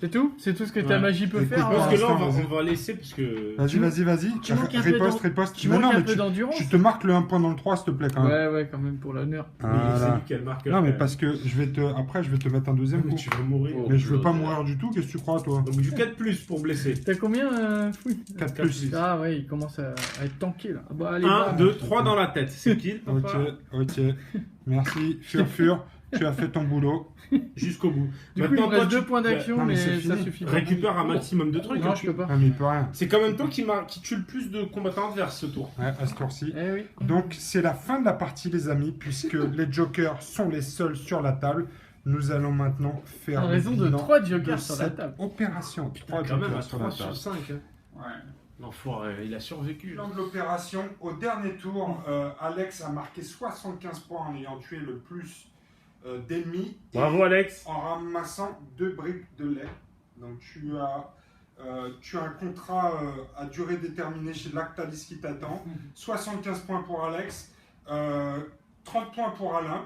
C'est tout? C'est tout ce que ta Ouais. magie peut Écoute, faire? Je pense hein. que là, Vas-y. on va laisser parce que. Vas-y. tu manques un peu Riposte. Tu Mais manques non, un mais peu d'endurance. tu te marques le 1 point dans le 3, s'il te plaît, quand même. Ouais, quand même, pour l'honneur. C'est Voilà. lui qui a le marqueur. Non, mais parce que après, je vais te mettre un deuxième coup. Tu vas mourir. Mais je veux pas mourir du tout, qu'est-ce que tu crois, toi? Donc du 4+ pour blesser. T'as combien, Fouille? 4 plus. Ah ouais, il commence à être tanké là. Ah bah, allez, 1, va. 2, 3 dans la tête. C'est kill, Ok, papa. Merci. Furfur, tu as fait ton boulot. Jusqu'au bout. Du coup, il me toi, reste 2 points d'action, Non, mais mais c'est ça fini. suffit pas. Récupère un maximum de trucs. Non, hein. je peux pas. Ah, mais il peut rien. C'est quand même toi qui tue le plus de combattants adverses ce tour. Ouais, à ce tour-ci. Eh oui. Donc, c'est la fin de la partie, les amis, puisque les jokers sont les seuls sur la table. Nous allons maintenant faire En le raison de bilan 3 jokers de sur la cette table. opération. 3 Quand même à jokers sur la 3 table. sur 5. Ouais. L'enfoiré, il a survécu. Bilan de l'opération. Au dernier tour, Alex a marqué 75 points en ayant tué le plus d'ennemis. Et Bravo Alex. en ramassant 2 briques de lait. Donc tu as un contrat à durée déterminée chez Lactalis qui t'attend. 75 points pour Alex, 30 points pour Alain.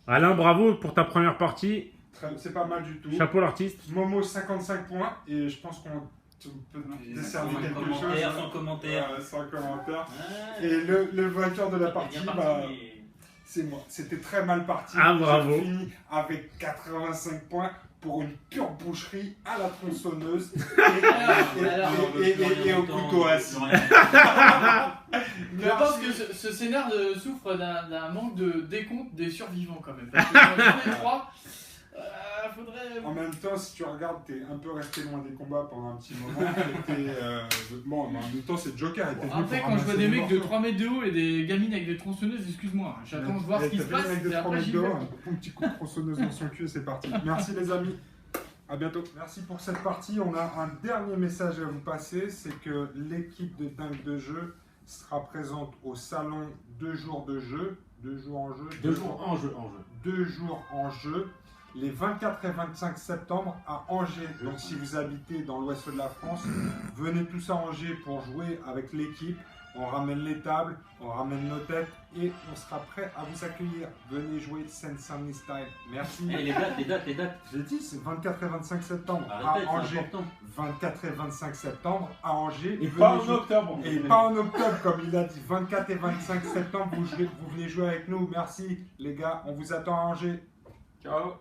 Alain, bravo pour ta première partie. C'est pas mal du tout. Chapeau l'artiste. Momo 55 points et je pense qu'on peut desservir quelque chose. Sans commentaire. Sans commentaire. Ah, Et le vainqueur de la c'est partie, bien bah, parti, mais- c'est moi. C'était très mal parti. Ah, bravo. J'ai fini avec 85 points pour une pure boucherie à la tronçonneuse et au couteau assis. Je pense que ce scénar souffre d'un manque de décompte des survivants quand même. Parce que dans les 3, faudrait. En même temps, si tu regardes, t'es un peu resté loin des combats pendant un petit moment. Bon, mais en même temps, c'est Joker. Bon, après, quand je vois des mecs de 3 mètres de haut et des gamines avec des tronçonneuses, excuse-moi, j'attends de voir ce qui se passe. Avec de Et 3 après, mètres j'y de vais. haut, un petit coup de tronçonneuse dans son cul, c'est parti. Merci les amis. À bientôt. Merci pour cette partie. On a un dernier message à vous passer, c'est que l'équipe de Dingue de Jeu sera présente au salon 2 jours de jeu. 2 jours en jeu. 2 jours en jeu. 2 jours en jeu. Les 24 et 25 septembre à Angers. Donc si vous habitez dans l'ouest de la France, venez tous à Angers pour jouer avec l'équipe. On ramène les tables, on ramène nos têtes et on sera prêt à vous accueillir. Venez jouer Seine-Saint-Denis style. Merci. Eh, les dates. J'ai dit, c'est 24 et 25 septembre à Arrête, c'est Angers. important. 24 et 25 septembre à Angers. Et Venez pas en jouer- octobre. Et pas en octobre, comme il a dit. 24 et 25 septembre, vous venez jouer avec nous. Merci les gars, on vous attend à Angers. Ciao.